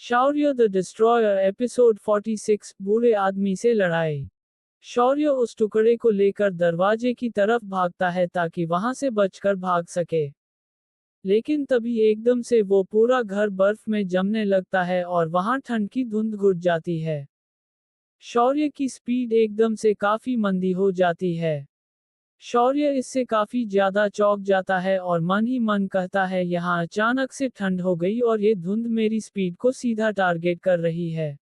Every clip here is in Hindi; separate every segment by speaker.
Speaker 1: शौर्य द डिस्ट्रॉयर एपिसोड 46 बूढ़े आदमी से लड़ाई। शौर्य उस टुकड़े को लेकर दरवाजे की तरफ भागता है ताकि वहां से बचकर भाग सके। लेकिन तभी एकदम से वो पूरा घर बर्फ में जमने लगता है और वहां ठंड की धुंध घुट जाती है। शौर्य की स्पीड एकदम से काफी मंदी हो जाती है। शौर्य इससे काफी ज्यादा चौंक जाता है और मन ही मन कहता है, यहाँ अचानक से ठंड हो गई और ये धुंध मेरी स्पीड को सीधा टारगेट कर रही है।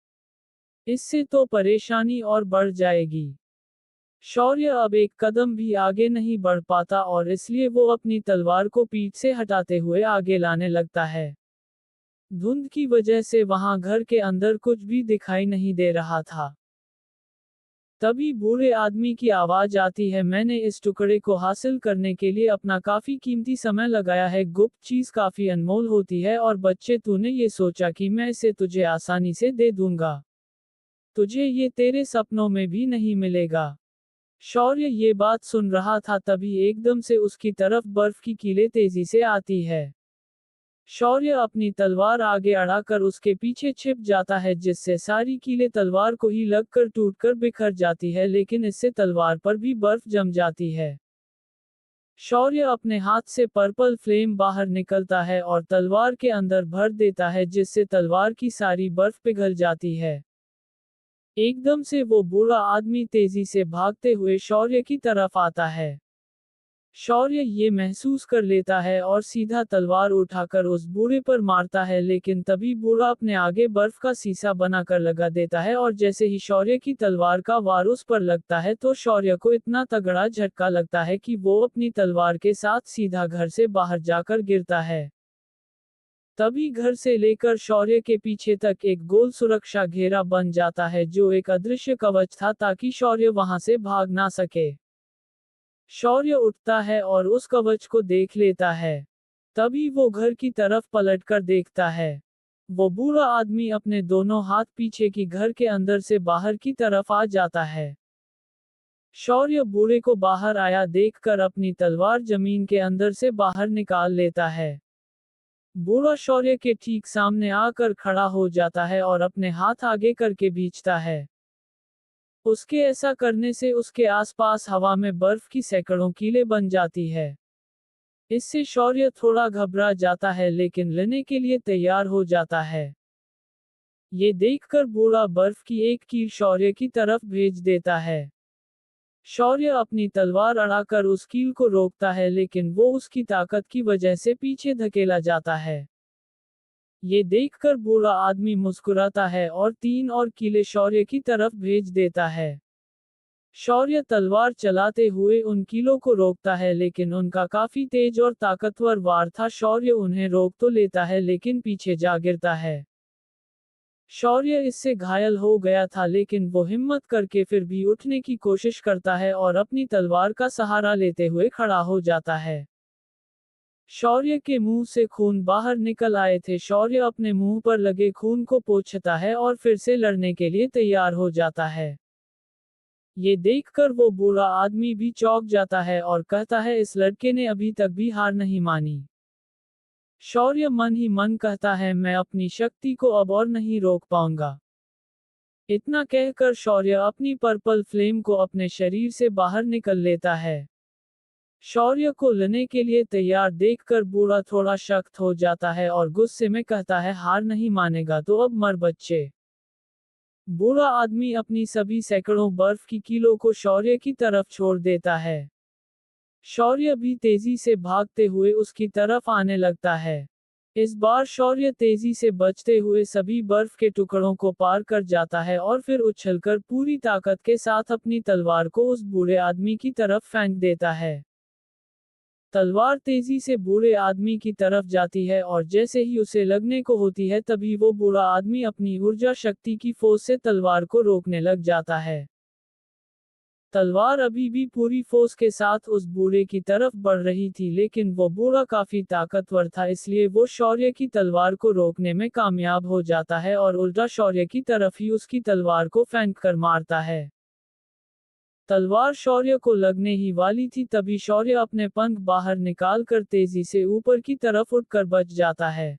Speaker 1: इससे तो परेशानी और बढ़ जाएगी। शौर्य अब एक कदम भी आगे नहीं बढ़ पाता और इसलिए वो अपनी तलवार को पीठ से हटाते हुए आगे लाने लगता है। धुंध की वजह से वहां घर के अंदर कुछ भी दिखाई नहीं दे रहा था। तभी बूढ़े आदमी की आवाज आती है, मैंने इस टुकड़े को हासिल करने के लिए अपना काफी कीमती समय लगाया है। गुप्त चीज काफी अनमोल होती है और बच्चे, तूने ये सोचा कि मैं इसे तुझे आसानी से दे दूंगा? तुझे ये तेरे सपनों में भी नहीं मिलेगा। शौर्य ये बात सुन रहा था तभी एकदम से उसकी तरफ बर्फ की कीलें तेजी से आती है। शौर्य अपनी तलवार आगे अड़ाकर उसके पीछे छिप जाता है, जिससे सारी कीलें तलवार को ही लगकर टूटकर बिखर जाती है, लेकिन इससे तलवार पर भी बर्फ जम जाती है। शौर्य अपने हाथ से पर्पल फ्लेम बाहर निकलता है और तलवार के अंदर भर देता है, जिससे तलवार की सारी बर्फ पिघल जाती है। एकदम से वो बूढ़ा आदमी तेजी से भागते हुए शौर्य की तरफ आता है। शौर्य ये महसूस कर लेता है और सीधा तलवार उठाकर उस बूढ़े पर मारता है, लेकिन तभी बूढ़ा अपने आगे बर्फ का सीसा बनाकर लगा देता है और जैसे ही शौर्य की तलवार का वार उस पर लगता है तो शौर्य को इतना तगड़ा झटका लगता है कि वो अपनी तलवार के साथ सीधा घर से बाहर जाकर गिरता है। तभी घर से लेकर शौर्य के पीछे तक एक गोल सुरक्षा घेरा बन जाता है, जो एक अदृश्य कवच था ताकि शौर्य वहां से भाग ना सके। शौर्य उठता है और उस कवच को देख लेता है। तभी वो घर की तरफ पलटकर देखता है। वो बूढ़ा आदमी अपने दोनों हाथ पीछे की घर के अंदर से बाहर की तरफ आ जाता है। शौर्य बूढ़े को बाहर आया देखकर अपनी तलवार जमीन के अंदर से बाहर निकाल लेता है। बूढ़ा शौर्य के ठीक सामने आकर खड़ा हो जाता है और अपने हाथ आगे करके भींचता है। उसके ऐसा करने से उसके आसपास हवा में बर्फ की सैकड़ों कीलें बन जाती है। इससे शौर्य थोड़ा घबरा जाता है, लेकिन लेने के लिए तैयार हो जाता है। ये देखकर बूढ़ा बर्फ की एक कील शौर्य की तरफ भेज देता है। शौर्य अपनी तलवार अड़ाकर उस कील को रोकता है, लेकिन वो उसकी ताकत की वजह से पीछे धकेला जाता है। ये देखकर बूढ़ा आदमी मुस्कुराता है और 3 और कीलें शौर्य की तरफ भेज देता है। शौर्य तलवार चलाते हुए उन कीलों को रोकता है, लेकिन उनका काफी तेज और ताकतवर वार था। शौर्य उन्हें रोक तो लेता है लेकिन पीछे जा गिरता है। शौर्य इससे घायल हो गया था, लेकिन वो हिम्मत करके फिर भी उठने की कोशिश करता है और अपनी तलवार का सहारा लेते हुए खड़ा हो जाता है। शौर्य के मुंह से खून बाहर निकल आए थे। शौर्य अपने मुंह पर लगे खून को पोंछता है और फिर से लड़ने के लिए तैयार हो जाता है। ये देखकर वो बूढ़ा आदमी भी चौंक जाता है और कहता है, इस लड़के ने अभी तक भी हार नहीं मानी। शौर्य मन ही मन कहता है, मैं अपनी शक्ति को अब और नहीं रोक पाऊंगा। इतना कहकर शौर्य अपनी पर्पल फ्लेम को अपने शरीर से बाहर निकल लेता है। शौर्य को लेने के लिए तैयार देखकर बूढ़ा थोड़ा सख्त हो जाता है और गुस्से में कहता है, हार नहीं मानेगा तो अब मर बच्चे। बूढ़ा आदमी अपनी सभी सैकड़ों बर्फ की कीलों को शौर्य की तरफ छोड़ देता है। शौर्य भी तेजी से भागते हुए उसकी तरफ आने लगता है। इस बार शौर्य तेजी से बचते हुए सभी बर्फ के टुकड़ों को पार कर जाता है और फिर उछलकर पूरी ताकत के साथ अपनी तलवार को उस बूढ़े आदमी की तरफ फेंक देता है। तलवार तेजी से बूढ़े आदमी की तरफ जाती है और जैसे ही उसे लगने को होती है तभी वो बूढ़ा आदमी अपनी ऊर्जा शक्ति की फोर्स से तलवार को रोकने लग जाता है। तलवार अभी भी पूरी फोर्स के साथ उस बूढ़े की तरफ बढ़ रही थी, लेकिन वो बूढ़ा काफी ताकतवर था, इसलिए वो शौर्य की तलवार को रोकने में कामयाब हो जाता है और उल्टा शौर्य की तरफ ही उसकी तलवार को फेंक कर मारता है। तलवार शौर्य को लगने ही वाली थी तभी शौर्य अपने पंख बाहर निकालकर तेजी से ऊपर की तरफ उठकर बच जाता है।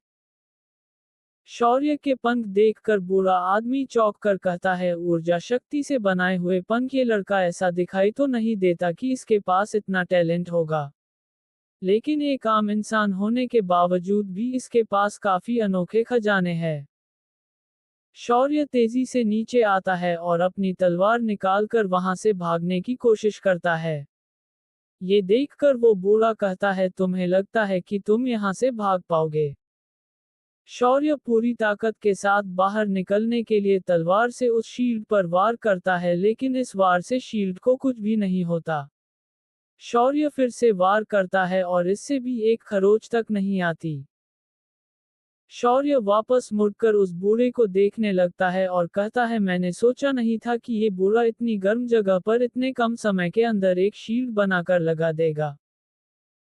Speaker 1: शौर्य के पंख देखकर बूढ़ा आदमी चौंक कर कहता है, ऊर्जा शक्ति से बनाए हुए पंख, ये लड़का ऐसा दिखाई तो नहीं देता कि इसके पास इतना टैलेंट होगा। लेकिन एक आम इंसान होने के बावजूद भी इसके पास काफी अनोखे खजाने हैं। शौर्य तेजी से नीचे आता है और अपनी तलवार निकालकर वहां से भागने की कोशिश करता है। ये देखकर वो बूढ़ा कहता है, तुम्हें लगता है कि तुम यहां से भाग पाओगे? शौर्य पूरी ताकत के साथ बाहर निकलने के लिए तलवार से उस शील्ड पर वार करता है, लेकिन इस वार से शील्ड को कुछ भी नहीं होता। शौर्य फिर से वार करता है और इससे भी एक खरोच तक नहीं आती। शौर्य वापस मुड़कर उस बूढ़े को देखने लगता है और कहता है, मैंने सोचा नहीं था कि ये बूढ़ा इतनी गर्म जगह पर इतने कम समय के अंदर एक शील्ड बनाकर लगा देगा।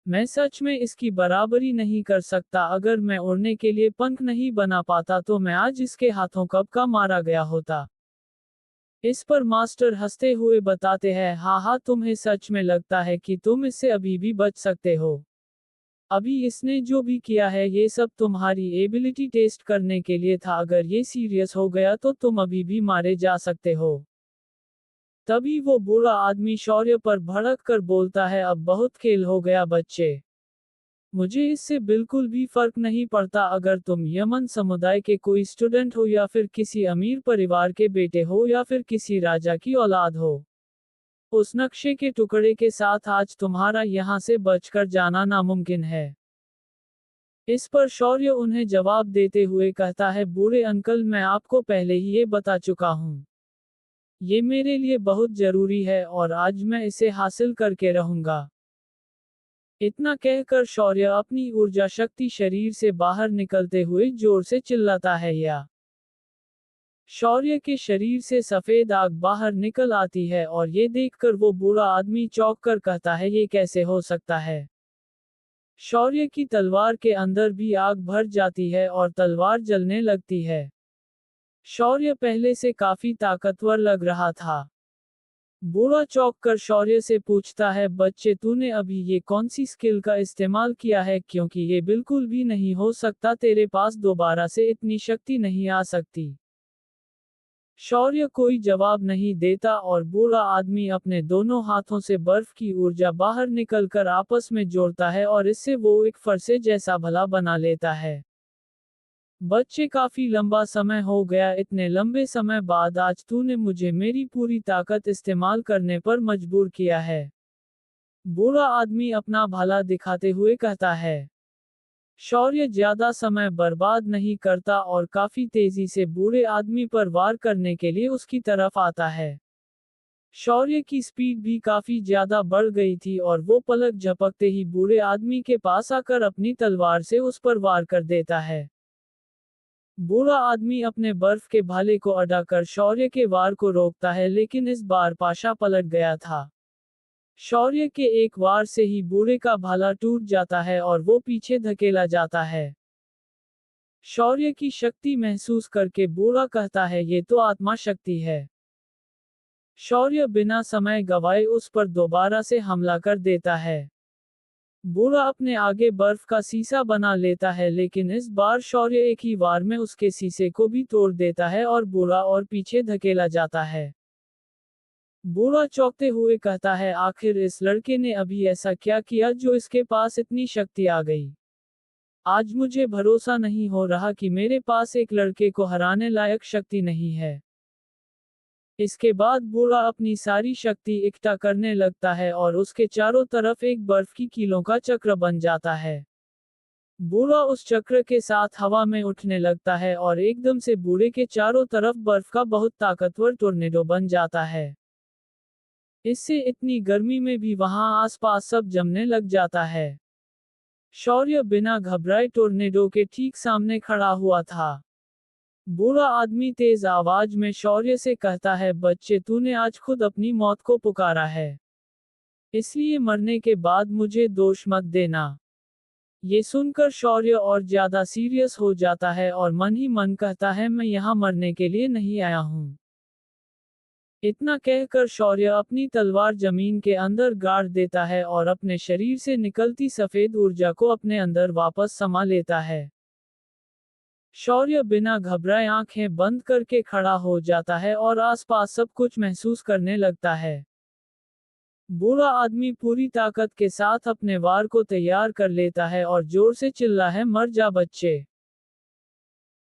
Speaker 1: मैं सच में इसकी बराबरी नहीं कर सकता। अगर मैं उड़ने के लिए पंख नहीं बना पाता तो मैं आज इसके हाथों कब का मारा गया होता। इस पर मास्टर हंसते हुए बताते हैं, हाँ हाँ, तुम्हें सच में लगता है कि तुम इससे अभी भी बच सकते हो? अभी इसने जो भी किया है ये सब तुम्हारी एबिलिटी टेस्ट करने के लिए था। अगर ये सीरियस हो गया तो तुम अभी भी मारे जा सकते हो। तभी वो बूढ़ा आदमी शौर्य पर भड़क कर बोलता है, अब बहुत खेल हो गया बच्चे। मुझे इससे बिल्कुल भी फर्क नहीं पड़ता अगर तुम यमन समुदाय के कोई स्टूडेंट हो या फिर किसी अमीर परिवार के बेटे हो या फिर किसी राजा की औलाद हो। उस नक्शे के टुकड़े के साथ आज तुम्हारा यहां से बचकर जाना नामुमकिन है। इस पर शौर्य उन्हें जवाब देते हुए कहता है, बूढ़े अंकल, मैं आपको पहले ही ये बता चुका हूँ। ये मेरे लिए बहुत जरूरी है और आज मैं इसे हासिल करके रहूंगा। इतना कहकर शौर्य अपनी ऊर्जा शक्ति शरीर से बाहर निकलते हुए जोर से चिल्लाता है, या शौर्य के शरीर से सफेद आग बाहर निकल आती है और ये देखकर वो बूढ़ा आदमी चौंक कर कहता है, ये कैसे हो सकता है? शौर्य की तलवार के अंदर भी आग भर जाती है और तलवार जलने लगती है। शौर्य पहले से काफी ताकतवर लग रहा था। बूढ़ा चौंक कर शौर्य से पूछता है, बच्चे, तूने अभी ये कौन सी स्किल का इस्तेमाल किया है? क्योंकि ये बिल्कुल भी नहीं हो सकता, तेरे पास दोबारा से इतनी शक्ति नहीं आ सकती। शौर्य कोई जवाब नहीं देता और बूढ़ा आदमी अपने दोनों हाथों से बर्फ की ऊर्जा बाहर निकलकर आपस में जोड़ता है और इससे वो एक फरसे जैसा भला बना लेता है। बच्चे, काफी लंबा समय हो गया, इतने लंबे समय बाद आज तूने मुझे मेरी पूरी ताकत इस्तेमाल करने पर मजबूर किया है। बूढ़ा आदमी अपना भला दिखाते हुए कहता है। शौर्य ज्यादा समय बर्बाद नहीं करता और काफी तेजी से बूढ़े आदमी पर वार करने के लिए उसकी तरफ आता है। शौर्य की स्पीड भी काफी ज्यादा बढ़ गई थी और वो पलक झपकते ही बूढ़े आदमी के पास आकर अपनी तलवार से उस पर वार कर देता है। बूढ़ा आदमी अपने बर्फ के भाले को अड़ाकर शौर्य के वार को रोकता है, लेकिन इस बार पाशा पलट गया था। शौर्य के एक वार से ही बूढ़े का भाला टूट जाता है और वो पीछे धकेला जाता है। शौर्य की शक्ति महसूस करके बूढ़ा कहता है, ये तो आत्मा शक्ति है। शौर्य बिना समय गवाए उस पर दोबारा से हमला कर देता है। बूढ़ा अपने आगे बर्फ का सीसा बना लेता है, लेकिन इस बार शौर्य एक ही वार में उसके सीसे को भी तोड़ देता है और बूढ़ा और पीछे धकेला जाता है। बूढ़ा चौंकते हुए कहता है, आखिर इस लड़के ने अभी ऐसा क्या किया जो इसके पास इतनी शक्ति आ गई? आज मुझे भरोसा नहीं हो रहा कि मेरे पास एक लड़के को हराने लायक शक्ति नहीं है। इसके बाद बूढ़ा अपनी सारी शक्ति इकट्ठा करने लगता है और उसके चारों तरफ एक बर्फ की कीलों का चक्र बन जाता है। बूढ़ा उस चक्र के साथ हवा में उठने लगता है और एकदम से बूढ़े के चारों तरफ बर्फ का बहुत ताकतवर टोर्नेडो बन जाता है। इससे इतनी गर्मी में भी वहां आसपास सब जमने लग जाता है। शौर्य बिना घबराए टोर्नेडो के ठीक सामने खड़ा हुआ था। बूढ़ा आदमी तेज आवाज में शौर्य से कहता है, बच्चे, तूने आज खुद अपनी मौत को पुकारा है। इसलिए मरने के बाद मुझे दोष मत देना। ये सुनकर शौर्य और ज्यादा सीरियस हो जाता है और मन ही मन कहता है, मैं यहाँ मरने के लिए नहीं आया हूँ। इतना कहकर शौर्य अपनी तलवार जमीन के अंदर गाड़ देता है और अपने शरीर से निकलती सफेद ऊर्जा को अपने अंदर वापस समा लेता है। शौर्य बिना घबराए आंखें बंद करके खड़ा हो जाता है और आसपास सब कुछ महसूस करने लगता है। बूढ़ा आदमी पूरी ताकत के साथ अपने वार को तैयार कर लेता है और जोर से चिल्ला है, मर जा बच्चे।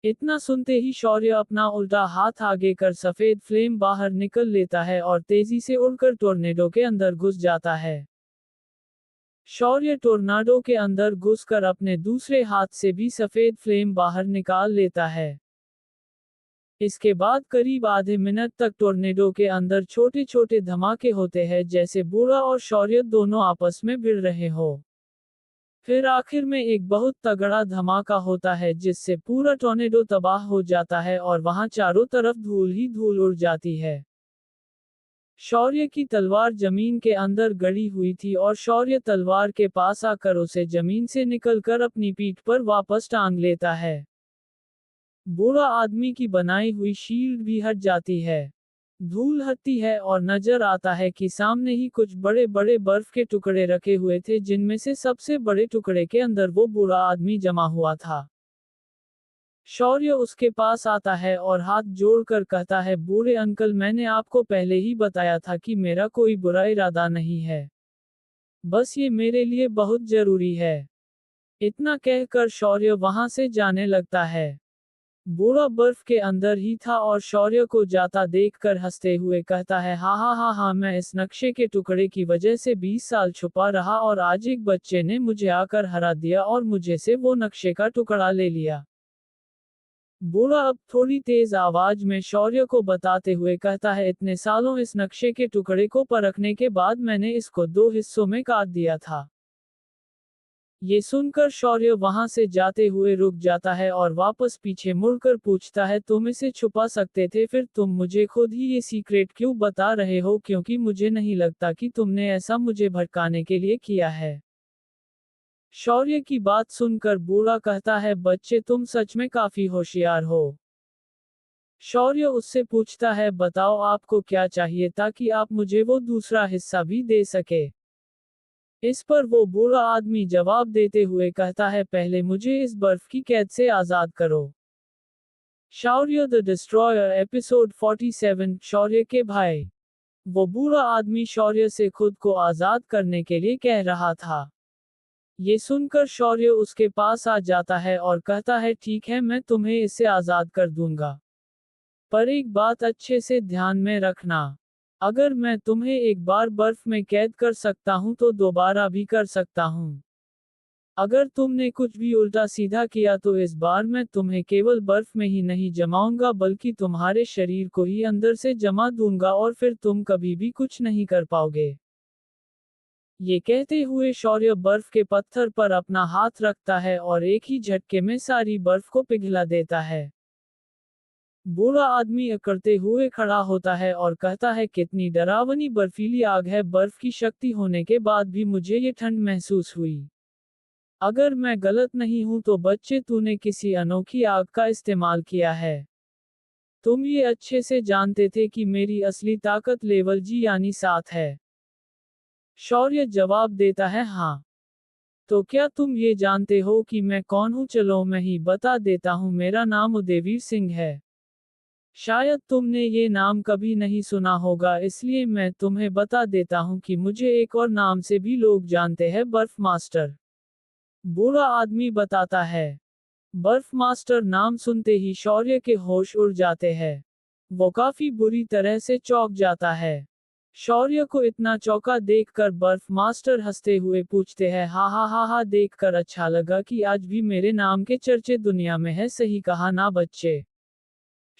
Speaker 1: इतना सुनते ही शौर्य अपना उल्टा हाथ आगे कर सफेद फ्लेम बाहर निकल लेता है और तेजी से उड़कर टोर्नेडो के अंदर घुस जाता है। शौर्य टोर्नाडो के अंदर घुसकर अपने दूसरे हाथ से भी सफेद फ्लेम बाहर निकाल लेता है। इसके बाद करीब आधे मिनट तक टोर्नेडो के अंदर छोटे छोटे धमाके होते हैं, जैसे बूढ़ा और शौर्य दोनों आपस में भिड़ रहे हो। फिर आखिर में एक बहुत तगड़ा धमाका होता है जिससे पूरा टोर्नेडो तबाह हो जाता है और वहां चारों तरफ धूल ही धूल उड़ जाती है। शौर्य की तलवार जमीन के अंदर गड़ी हुई थी और शौर्य तलवार के पास आकर उसे जमीन से निकलकर अपनी पीठ पर वापस टांग लेता है। बूढ़ा आदमी की बनाई हुई शील्ड भी हट जाती है। धूल हटती है और नजर आता है कि सामने ही कुछ बड़े बड़े बर्फ के टुकड़े रखे हुए थे, जिनमें से सबसे बड़े टुकड़े के अंदर वो बूढ़ा आदमी जमा हुआ था। शौर्य उसके पास आता है और हाथ जोड़कर कहता है, बूढ़े अंकल, मैंने आपको पहले ही बताया था कि मेरा कोई बुरा इरादा नहीं है। बस ये मेरे लिए बहुत जरूरी है। इतना कहकर शौर्य वहां से जाने लगता है। बूढ़ा बर्फ के अंदर ही था और शौर्य को जाता देखकर हंसते हुए कहता है, हा हा हा हा, मैं इस नक्शे के टुकड़े की वजह से 20 साल छुपा रहा और आज एक बच्चे ने मुझे आकर हरा दिया और मुझे से वो नक्शे का टुकड़ा ले लिया। बूढ़ा अब थोड़ी तेज आवाज में शौर्य को बताते हुए कहता है, इतने सालों इस नक्शे के टुकड़े को परखने के बाद मैंने इसको 2 हिस्सों में काट दिया था। ये सुनकर शौर्य वहां से जाते हुए रुक जाता है और वापस पीछे मुड़कर पूछता है, तुम इसे छुपा सकते थे, फिर तुम मुझे खुद ही ये सीक्रेट क्यों बता रहे हो, क्योंकि मुझे नहीं लगता कि तुमने ऐसा मुझे भड़काने के लिए किया है। शौर्य की बात सुनकर बूढ़ा कहता है, बच्चे, तुम सच में काफी होशियार हो। शौर्य उससे पूछता है, बताओ आपको क्या चाहिए ताकि आप मुझे वो दूसरा हिस्सा भी दे सके। इस पर वो बूढ़ा आदमी जवाब देते हुए कहता है, पहले मुझे इस बर्फ की कैद से आजाद करो। शौर्य द डिस्ट्रॉयर एपिसोड 47 शौर्य के भाई। वो बूढ़ा आदमी शौर्य से खुद को आजाद करने के लिए कह रहा था। ये सुनकर शौर्य उसके पास आ जाता है और कहता है, ठीक है, मैं तुम्हें इससे आजाद कर दूंगा। पर एक बात अच्छे से ध्यान में रखना, अगर मैं तुम्हें एक बार बर्फ में कैद कर सकता हूं तो दोबारा भी कर सकता हूं। अगर तुमने कुछ भी उल्टा सीधा किया तो इस बार मैं तुम्हें केवल बर्फ में ही नहीं जमाऊंगा बल्कि तुम्हारे शरीर को ही अंदर से जमा दूंगा और फिर तुम कभी भी कुछ नहीं कर पाओगे। ये कहते हुए शौर्य बर्फ के पत्थर पर अपना हाथ रखता है और एक ही झटके में सारी बर्फ को पिघला देता है। बूढ़ा आदमी अकड़ते हुए खड़ा होता है और कहता है, कितनी डरावनी बर्फीली आग है, बर्फ की शक्ति होने के बाद भी मुझे ये ठंड महसूस हुई। अगर मैं गलत नहीं हूं तो बच्चे, तूने किसी अनोखी आग का इस्तेमाल किया है। तुम ये अच्छे से जानते थे कि मेरी असली ताकत लेवल जी यानी 7 है। शौर्य जवाब देता है, हाँ। तो क्या तुम ये जानते हो कि मैं कौन हूँ? चलो मैं ही बता देता हूँ, मेरा नाम उदयवीर सिंह है। शायद तुमने ये नाम कभी नहीं सुना होगा, इसलिए मैं तुम्हें बता देता हूँ कि मुझे एक और नाम से भी लोग जानते हैं, बर्फ मास्टर। बूढ़ा आदमी बताता है। बर्फ मास्टर नाम सुनते ही शौर्य के होश उड़ जाते हैं। वो काफी बुरी तरह से चौंक जाता है। शौर्य को इतना चौंका देखकर बर्फ मास्टर हंसते हुए पूछते हैं, हा हा हा हा, देखकर अच्छा लगा कि आज भी मेरे नाम के चर्चे दुनिया में है, सही कहा ना बच्चे।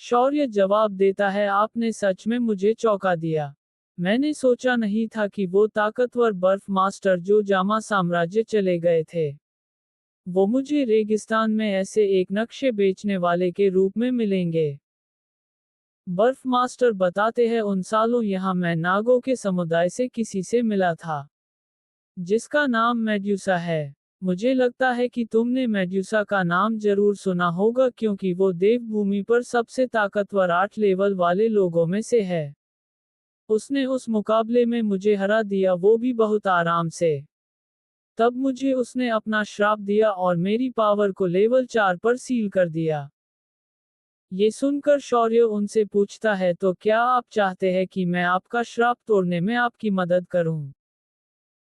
Speaker 1: शौर्य जवाब देता है, आपने सच में मुझे चौंका दिया। मैंने सोचा नहीं था कि वो ताकतवर बर्फ मास्टर जो जामा साम्राज्य चले गए थे, वो मुझे रेगिस्तान में ऐसे एक नक्शे बेचने वाले के रूप में मिलेंगे। बर्फ मास्टर बताते हैं, उन सालों यहाँ मैं नागों के समुदाय से किसी से मिला था, जिसका नाम मेड्यूसा है। मुझे लगता है कि तुमने मेड्यूसा का नाम जरूर सुना होगा क्योंकि वो देवभूमि पर सबसे ताकतवर 8 लेवल वाले लोगों में से है। उसने उस मुकाबले में मुझे हरा दिया, वो भी बहुत आराम से। तब मुझे उसने अपना श्राप दिया और मेरी पावर को लेवल 4 पर सील कर दिया। ये सुनकर शौर्य उनसे पूछता है, तो क्या आप चाहते हैं कि मैं आपका श्राप तोड़ने में आपकी मदद करूं?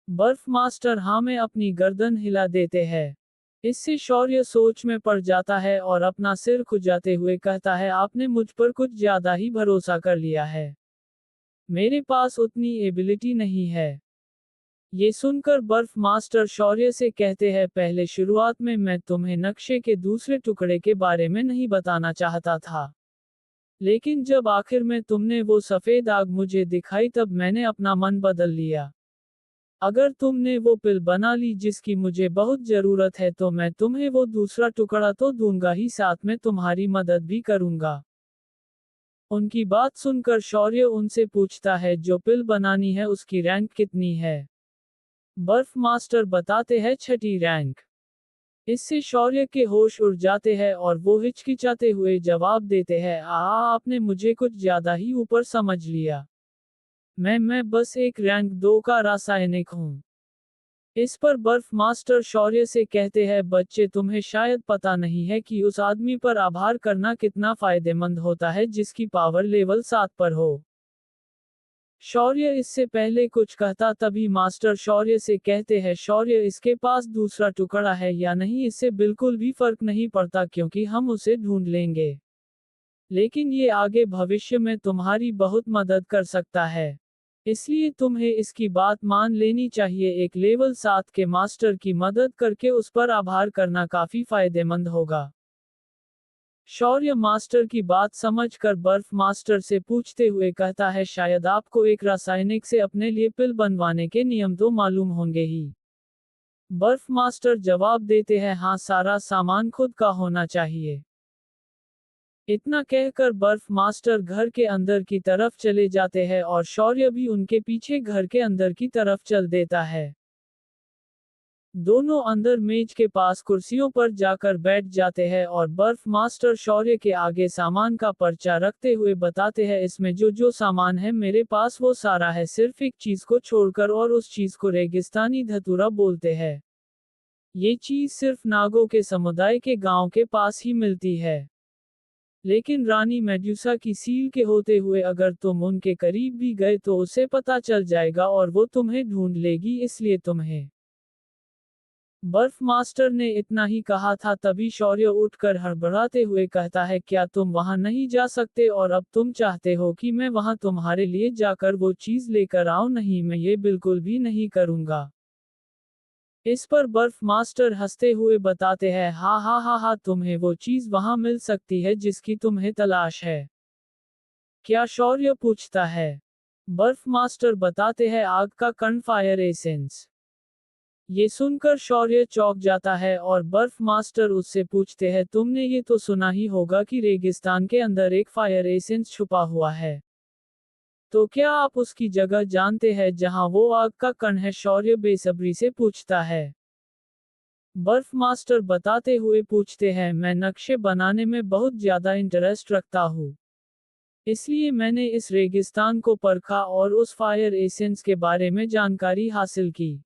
Speaker 1: बर्फ मास्टर हाँ में अपनी गर्दन हिला देते हैं। इससे शौर्य सोच में पड़ जाता है और अपना सिर खुजाते हुए कहता है, आपने मुझ पर कुछ ज्यादा ही भरोसा कर लिया है। मेरे पास उतनी एबिलिटी नहीं है। ये सुनकर बर्फ मास्टर शौर्य से कहते हैं, पहले शुरुआत में मैं तुम्हें नक्शे के दूसरे टुकड़े के बारे में नहीं बताना चाहता था। लेकिन जब आखिर में तुमने वो सफेद आग मुझे दिखाई तब मैंने अपना मन बदल लिया। अगर तुमने वो पिल बना ली जिसकी मुझे बहुत जरूरत है तो मैं तुम्हें वो दूसरा टुकड़ा तो दूंगा ही, साथ में तुम्हारी मदद भी करूंगा। उनकी बात सुनकर शौर्य उनसे पूछता है, जो पिल बनानी है उसकी रैंक कितनी है? बर्फ मास्टर बताते हैं 6ठी रैंक। इससे शौर्य के होश उड़ जाते हैं और वो हिचकिचाते हुए जवाब देते हैं, आपने मुझे कुछ ज्यादा ही ऊपर समझ लिया। मैं बस एक रैंक 2 का रासायनिक हूँ। इस पर बर्फ मास्टर शौर्य से कहते हैं, बच्चे तुम्हें शायद पता नहीं है कि उस आदमी पर आभार करना कितना फायदेमंद होता है जिसकी पावर लेवल 7 पर हो। शौर्य इससे पहले कुछ कहता तभी मास्टर शौर्य से कहते हैं, शौर्य इसके पास दूसरा टुकड़ा है या नहीं इससे बिल्कुल भी फर्क नहीं पड़ता क्योंकि हम उसे ढूंढ लेंगे। लेकिन ये आगे भविष्य में तुम्हारी बहुत मदद कर सकता है। इसलिए तुम्हें इसकी बात मान लेनी चाहिए, एक लेवल 7 के मास्टर की मदद करके उस पर आभार करना काफी फायदेमंद होगा। शौर्य मास्टर की बात समझकर बर्फ मास्टर से पूछते हुए कहता है, शायद आपको एक रासायनिक से अपने लिए पिल बनवाने के नियम तो मालूम होंगे ही। बर्फ मास्टर जवाब देते हैं, हाँ, सारा सामान खुद का होना चाहिए। इतना कहकर बर्फ मास्टर घर के अंदर की तरफ चले जाते हैं और शौर्य भी उनके पीछे घर के अंदर की तरफ चल देता है। दोनों अंदर मेज के पास कुर्सियों पर जाकर बैठ जाते हैं और बर्फ मास्टर शौर्य के आगे सामान का पर्चा रखते हुए बताते हैं, इसमें जो जो सामान है मेरे पास वो सारा है, सिर्फ एक चीज को छोड़कर, और उस चीज को रेगिस्तानी धतूरा बोलते हैं। ये चीज सिर्फ नागों के समुदाय के गांव के पास ही मिलती है। लेकिन रानी मेड्यूसा की सील के होते हुए अगर तुम उनके करीब भी गए तो उसे पता चल जाएगा और वो तुम्हें ढूंढ लेगी, इसलिए तुम्हें। बर्फ मास्टर ने इतना ही कहा था तभी शौर्य उठकर हड़बड़ाते हुए कहता है, क्या तुम वहां नहीं जा सकते और अब तुम चाहते हो कि मैं वहां तुम्हारे लिए जाकर वो चीज लेकर आऊं? नहीं, मैं ये बिल्कुल भी नहीं करूंगा। इस पर बर्फ मास्टर हंसते हुए बताते हैं, हा हा हा हा, तुम्हें वो चीज वहां मिल सकती है जिसकी तुम्हें तलाश है। क्या? शौर्य पूछता है। बर्फ मास्टर बताते हैं, आग का कण, फायर एसेंस। ये सुनकर शौर्य चौंक जाता है और बर्फ मास्टर उससे पूछते हैं, तुमने ये तो सुना ही होगा कि रेगिस्तान के अंदर एक फायर एसेंस छुपा हुआ है। तो क्या आप उसकी जगह जानते हैं जहां वो आग का कण है? शौर्य बेसब्री से पूछता है। बर्फ मास्टर बताते हुए पूछते हैं, मैं नक्शे बनाने में बहुत ज्यादा इंटरेस्ट रखता हूँ। इसलिए मैंने इस रेगिस्तान को परखा और उस फायर एसेंस के बारे में जानकारी हासिल की।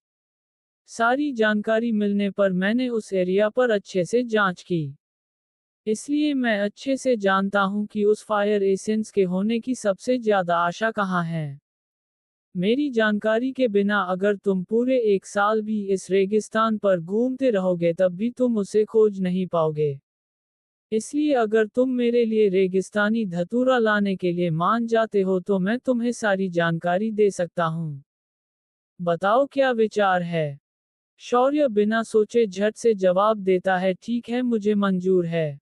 Speaker 1: सारी जानकारी मिलने पर मैंने उस एरिया पर अच्छे से जांच की। इसलिए मैं अच्छे से जानता हूं कि उस फायर एसेंस के होने की सबसे ज्यादा आशा कहां है। मेरी जानकारी के बिना अगर तुम पूरे 1 साल भी इस रेगिस्तान पर घूमते रहोगे तब भी तुम उसे खोज नहीं पाओगे। इसलिए अगर तुम मेरे लिए रेगिस्तानी धतूरा लाने के लिए मान जाते हो तो मैं तुम्हें सारी जानकारी दे सकता हूं। बताओ क्या विचार है? शौर्य बिना सोचे झट से जवाब देता है, ठीक है, मुझे मंजूर है।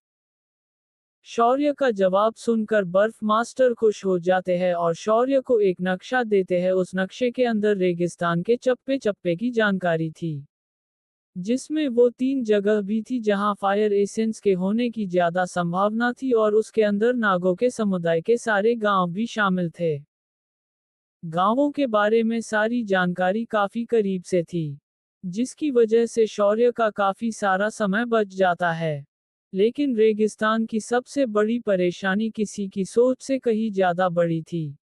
Speaker 1: शौर्य का जवाब सुनकर बर्फ मास्टर खुश हो जाते हैं और शौर्य को एक नक्शा देते हैं। उस नक्शे के अंदर रेगिस्तान के चप्पे चप्पे की जानकारी थी, जिसमें वो 3 जगह भी थी जहां फायर एसेंस के होने की ज्यादा संभावना थी और उसके अंदर नागों के समुदाय के सारे गांव भी शामिल थे। गांवों के बारे में सारी जानकारी काफी करीब से थी, जिसकी वजह से शौर्य का काफी सारा समय बच जाता है। लेकिन रेगिस्तान की सबसे बड़ी परेशानी किसी की सोच से कहीं ज्यादा बड़ी थी।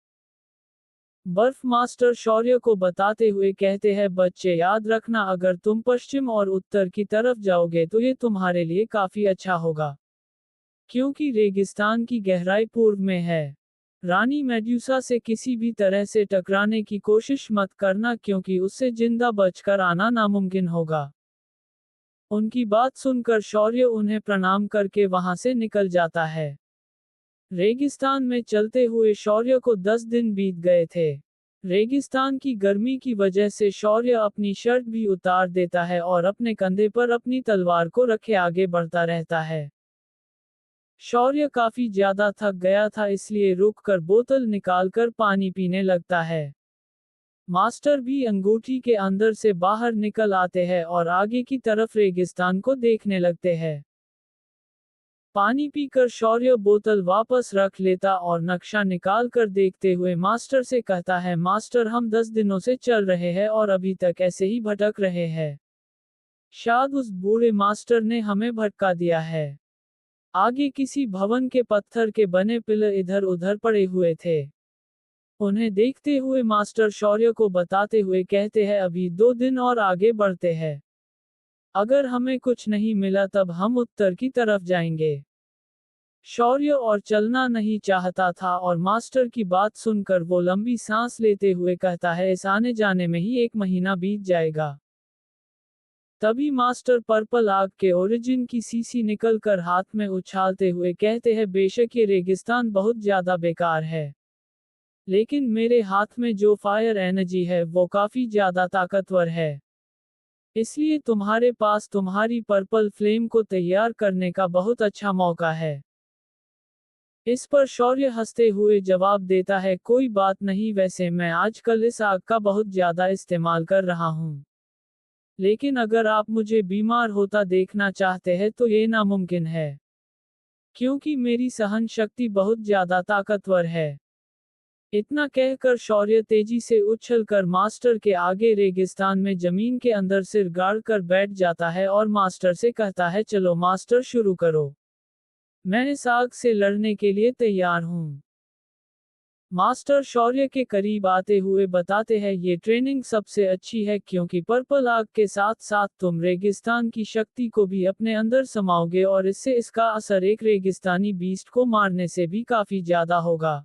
Speaker 1: बर्फ मास्टर शौर्य को बताते हुए कहते हैं, बच्चे याद रखना, अगर तुम पश्चिम और उत्तर की तरफ जाओगे तो ये तुम्हारे लिए काफी अच्छा होगा। क्योंकि रेगिस्तान की गहराई पूर्व में है। रानी मेड्यूसा से किसी भी तरह से टकराने की कोशिश मत करना क्योंकि उससे जिंदा बचकर आना नामुमकिन होगा। उनकी बात सुनकर शौर्य उन्हें प्रणाम करके वहां से निकल जाता है। रेगिस्तान में चलते हुए शौर्य को 10 दिन बीत गए थे। रेगिस्तान की गर्मी की वजह से शौर्य अपनी शर्ट भी उतार देता है और अपने कंधे पर अपनी तलवार को रखे आगे बढ़ता रहता है। शौर्य काफी ज्यादा थक गया था इसलिए रुककर बोतल निकालकर पानी पीने लगता है। मास्टर भी अंगूठी के अंदर से बाहर निकल आते हैं और आगे की तरफ रेगिस्तान को देखने लगते हैं। पानी पीकर शौर्य बोतल वापस रख लेता और नक्शा निकाल कर देखते हुए मास्टर से कहता है, मास्टर हम 10 दिनों से चल रहे हैं और अभी तक ऐसे ही भटक रहे हैं। शायद उस बूढ़े मास्टर ने हमें भटका दिया है। आगे किसी भवन के पत्थर के बने पिलर इधर उधर पड़े हुए थे। उन्हें देखते हुए मास्टर शौर्य को बताते हुए कहते हैं, अभी 2 दिन और आगे बढ़ते हैं। अगर हमें कुछ नहीं मिला तब हम उत्तर की तरफ जाएंगे। शौर्य और चलना नहीं चाहता था और मास्टर की बात सुनकर वो लंबी सांस लेते हुए कहता है, इस आने जाने में ही 1 महीना बीत जाएगा। तभी मास्टर पर्पल आग के ओरिजिन की सीसी निकलकर हाथ में उछालते हुए कहते हैं, बेशक ये रेगिस्तान बहुत ज्यादा बेकार है, लेकिन मेरे हाथ में जो फायर एनर्जी है वो काफी ज्यादा ताकतवर है। इसलिए तुम्हारे पास तुम्हारी पर्पल फ्लेम को तैयार करने का बहुत अच्छा मौका है। इस पर शौर्य हंसते हुए जवाब देता है, कोई बात नहीं, वैसे मैं आजकल इस आग का बहुत ज्यादा इस्तेमाल कर रहा हूँ। लेकिन अगर आप मुझे बीमार होता देखना चाहते हैं तो ये नामुमकिन है, क्योंकि मेरी सहन शक्ति बहुत ज्यादा ताकतवर है। इतना कहकर शौर्य तेजी से उछलकर मास्टर के आगे रेगिस्तान में जमीन के अंदर सिर गाड़कर बैठ जाता है और मास्टर से कहता है, चलो मास्टर शुरू करो, मैं इस आग से लड़ने के लिए तैयार हूँ। मास्टर शौर्य के करीब आते हुए बताते हैं, ये ट्रेनिंग सबसे अच्छी है क्योंकि पर्पल आग के साथ साथ तुम रेगिस्तान की शक्ति को भी अपने अंदर समाओगे और इससे इसका असर एक रेगिस्तानी बीस्ट को मारने से भी काफी ज्यादा होगा।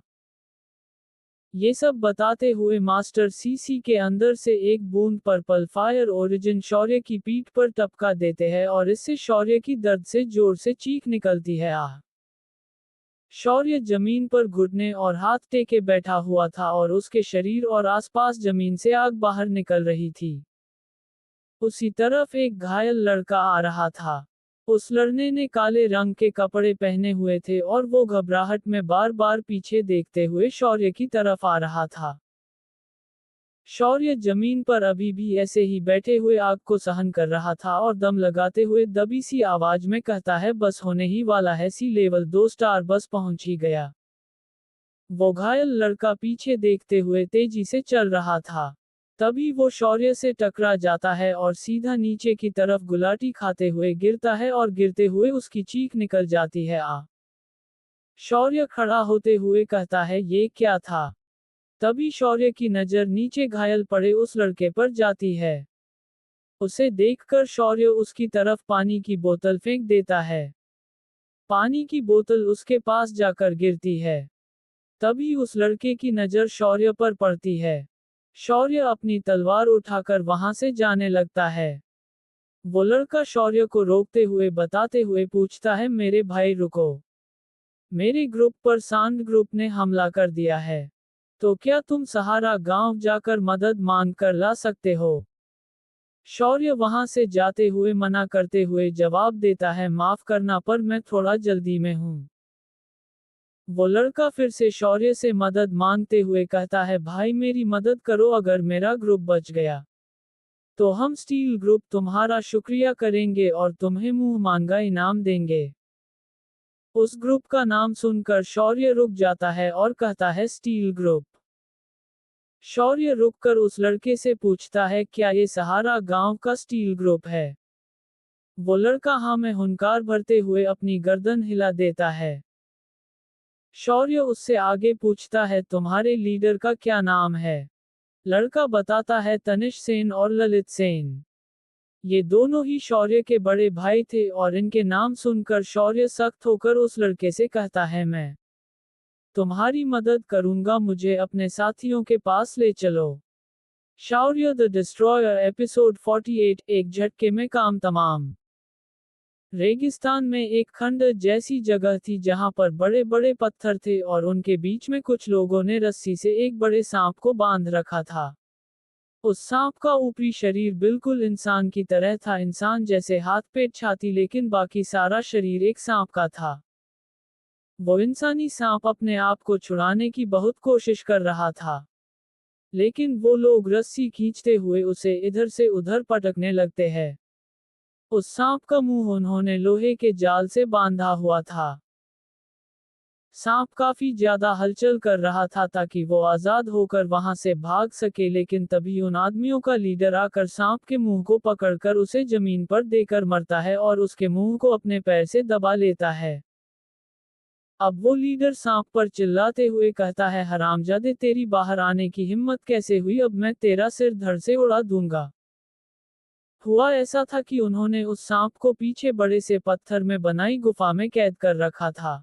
Speaker 1: ये सब बताते हुए मास्टर सीसी के अंदर से एक बूंद पर्पल फायर ओरिजिन शौर्य की पीठ पर टपका देते हैं और इससे शौर्य की दर्द से जोर से चीख निकलती है, आह। शौर्य जमीन पर घुटने और हाथ टेके बैठा हुआ था और उसके शरीर और आसपास जमीन से आग बाहर निकल रही थी। उसी तरफ एक घायल लड़का आ रहा था। उस लड़ने ने काले रंग के कपड़े पहने हुए थे और वो घबराहट में बार बार पीछे देखते हुए शौर्य की तरफ आ रहा था। शौर्य जमीन पर अभी भी ऐसे ही बैठे हुए आग को सहन कर रहा था और दम लगाते हुए दबी सी आवाज में कहता है, बस होने ही वाला है, सी लेवल 2 स्टार बस पहुंच ही गया। वो घायल लड़का पीछे देखते हुए तेजी से चल रहा था। तभी वो शौर्य से टकरा जाता है और सीधा नीचे की तरफ गुलाटी खाते हुए गिरता है और गिरते हुए उसकी चीख निकल जाती है, आ। शौर्य खड़ा होते हुए कहता है, ये क्या था? तभी शौर्य की नजर नीचे घायल पड़े उस लड़के पर जाती है। उसे देखकर शौर्य उसकी तरफ पानी की बोतल फेंक देता है। पानी की बोतल उसके पास जाकर गिरती है। तभी उस लड़के की नजर शौर्य पर पड़ती है। शौर्य अपनी तलवार उठाकर वहां से जाने लगता है। वो लड़का शौर्य को रोकते हुए बताते हुए पूछता है, मेरे भाई रुको, मेरे ग्रुप पर सांड ग्रुप ने हमला कर दिया है, तो क्या तुम सहारा गांव जाकर मदद मांग कर ला सकते हो? शौर्य वहां से जाते हुए मना करते हुए जवाब देता है, माफ करना पर मैं थोड़ा जल्दी में हूँ। वो लड़का फिर से शौर्य से मदद मांगते हुए कहता है, भाई मेरी मदद करो, अगर मेरा ग्रुप बच गया तो हम स्टील ग्रुप तुम्हारा शुक्रिया करेंगे और तुम्हें मुंह मांगा इनाम देंगे। उस ग्रुप का नाम सुनकर शौर्य रुक जाता है और कहता है, स्टील ग्रुप। शौर्य रुककर उस लड़के से पूछता है, क्या ये सहारा गांव का स्टील ग्रुप है? वो लड़का हाँ में हुंकार भरते हुए अपनी गर्दन हिला देता है। शौर्य उससे आगे पूछता है, तुम्हारे लीडर का क्या नाम है? लड़का बताता है, तनिष सेन और ललित सेन। ये दोनों ही शौर्य के बड़े भाई थे और इनके नाम सुनकर शौर्य सख्त होकर उस लड़के से कहता है, मैं तुम्हारी मदद करूंगा, मुझे अपने साथियों के पास ले चलो। शौर्य द डिस्ट्रॉयर एपिसोड 48 एक झटके में काम तमाम। रेगिस्तान में एक खंडर जैसी जगह थी जहां पर बड़े बड़े पत्थर थे और उनके बीच में कुछ लोगों ने रस्सी से एक बड़े सांप को बांध रखा था। उस सांप का ऊपरी शरीर बिल्कुल इंसान की तरह था, इंसान जैसे हाथ पेट छाती, लेकिन बाकी सारा शरीर एक सांप का था। वो इंसानी सांप अपने आप को छुड़ाने की बहुत कोशिश कर रहा था, लेकिन वो लोग रस्सी खींचते हुए उसे इधर से उधर पटकने लगते हैं। उस सांप का मुंह उन्होंने लोहे के जाल से बांधा हुआ था। सांप काफी ज्यादा हलचल कर रहा था ताकि वो आजाद होकर वहां से भाग सके, लेकिन तभी उन आदमियों का लीडर आकर सांप के मुंह को पकड़कर उसे जमीन पर देकर मरता है और उसके मुंह को अपने पैर से दबा लेता है। अब वो लीडर सांप पर चिल्लाते हुए कहता है, हरामजादे, तेरी बाहर आने की हिम्मत कैसे हुई, अब मैं तेरा सिर धड़ से उड़ा दूंगा। हुआ ऐसा था कि उन्होंने उस सांप को पीछे बड़े से पत्थर में बनाई गुफा में कैद कर रखा था,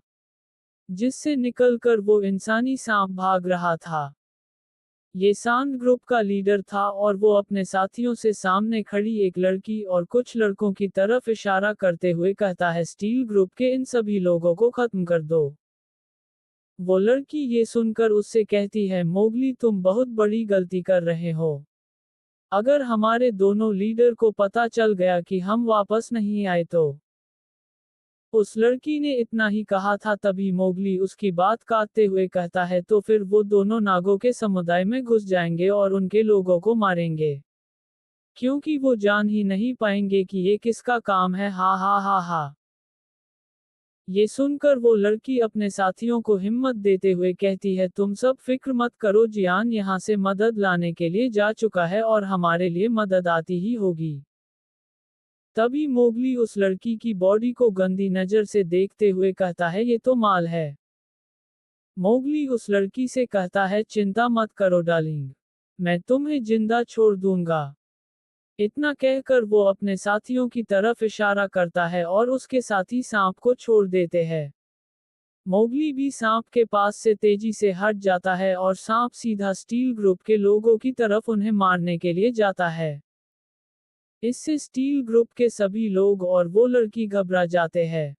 Speaker 1: जिससे निकलकर वो इंसानी सांप भाग रहा था। ये सांड ग्रुप का लीडर था और वो अपने साथियों से सामने खड़ी एक लड़की और कुछ लड़कों की तरफ इशारा करते हुए कहता है, स्टील ग्रुप के इन सभी लोगों को खत्म कर दो। वो लड़की ये सुनकर उससे कहती है, मोगली, तुम बहुत बड़ी गलती कर रहे हो। अगर हमारे दोनों लीडर को पता चल गया कि हम वापस नहीं आए तो। उस लड़की ने इतना ही कहा था, तभी मोगली उसकी बात काटते हुए कहता है, तो फिर वो दोनों नागों के समुदाय में घुस जाएंगे और उनके लोगों को मारेंगे, क्योंकि वो जान ही नहीं पाएंगे कि ये किसका काम है। हा हा हा हा। ये सुनकर वो लड़की अपने साथियों को हिम्मत देते हुए कहती है, तुम सब फिक्र मत करो, जियान यहाँ से मदद लाने के लिए जा चुका है और हमारे लिए मदद आती ही होगी। तभी मोगली उस लड़की की बॉडी को गंदी नजर से देखते हुए कहता है, ये तो माल है। मोगली उस लड़की से कहता है, चिंता मत करो डार्लिंग, मैं तुम्हें जिंदा छोड़ दूंगा। इतना कहकर वो अपने साथियों की तरफ इशारा करता है और उसके साथी सांप को छोड़ देते हैं। मोगली भी सांप के पास से तेजी से हट जाता है और सांप सीधा स्टील ग्रुप के लोगों की तरफ उन्हें मारने के लिए जाता है। इससे स्टील ग्रुप के सभी लोग और वो लड़की घबरा जाते हैं।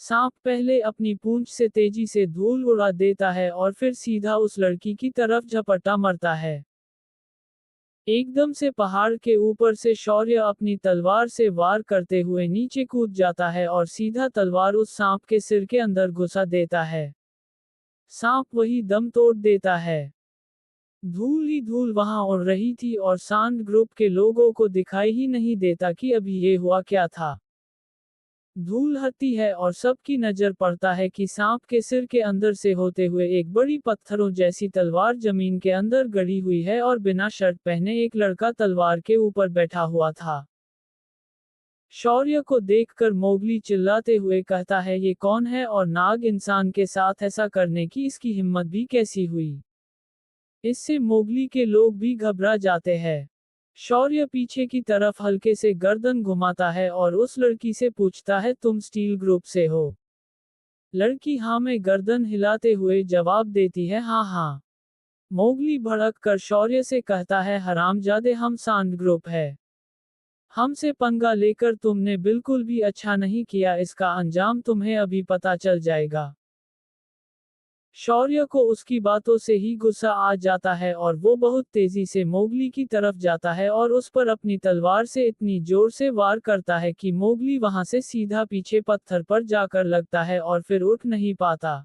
Speaker 1: सांप पहले अपनी पूंछ से तेजी से धूल उड़ा देता है और फिर सीधा उस लड़की की तरफ झपटा मरता है। एकदम से पहाड़ के ऊपर से शौर्य अपनी तलवार से वार करते हुए नीचे कूद जाता है और सीधा तलवार उस सांप के सिर के अंदर घुसा देता है। सांप वही दम तोड़ देता है। धूल ही धूल वहां उड़ रही थी और सांड ग्रुप के लोगों को दिखाई ही नहीं देता कि अभी ये हुआ क्या था। धूल हटती है और सबकी नजर पड़ता है कि सांप के सिर के अंदर से होते हुए एक बड़ी पत्थरों जैसी तलवार जमीन के अंदर गड़ी हुई है और बिना शर्ट पहने एक लड़का तलवार के ऊपर बैठा हुआ था। शौर्य को देखकर मोगली चिल्लाते हुए कहता है, ये कौन है और नाग इंसान के साथ ऐसा करने की इसकी हिम्मत भी कैसी हुई। इससे मोगली के लोग भी घबरा जाते हैं। शौर्य पीछे की तरफ हल्के से गर्दन घुमाता है और उस लड़की से पूछता है, तुम स्टील ग्रुप से हो? लड़की हाँ में गर्दन हिलाते हुए जवाब देती है, हाँ हाँ। मोगली भड़क कर शौर्य से कहता है, हरामजादे, हम सांड ग्रुप है। हमसे पंगा लेकर तुमने बिल्कुल भी अच्छा नहीं किया, इसका अंजाम तुम्हें अभी पता चल जाएगा। शौर्य को उसकी बातों से ही गुस्सा आ जाता है और वो बहुत तेजी से मोगली की तरफ जाता है और उस पर अपनी तलवार से इतनी जोर से वार करता है कि मोगली वहां से सीधा पीछे पत्थर पर जाकर लगता है और फिर उठ नहीं पाता।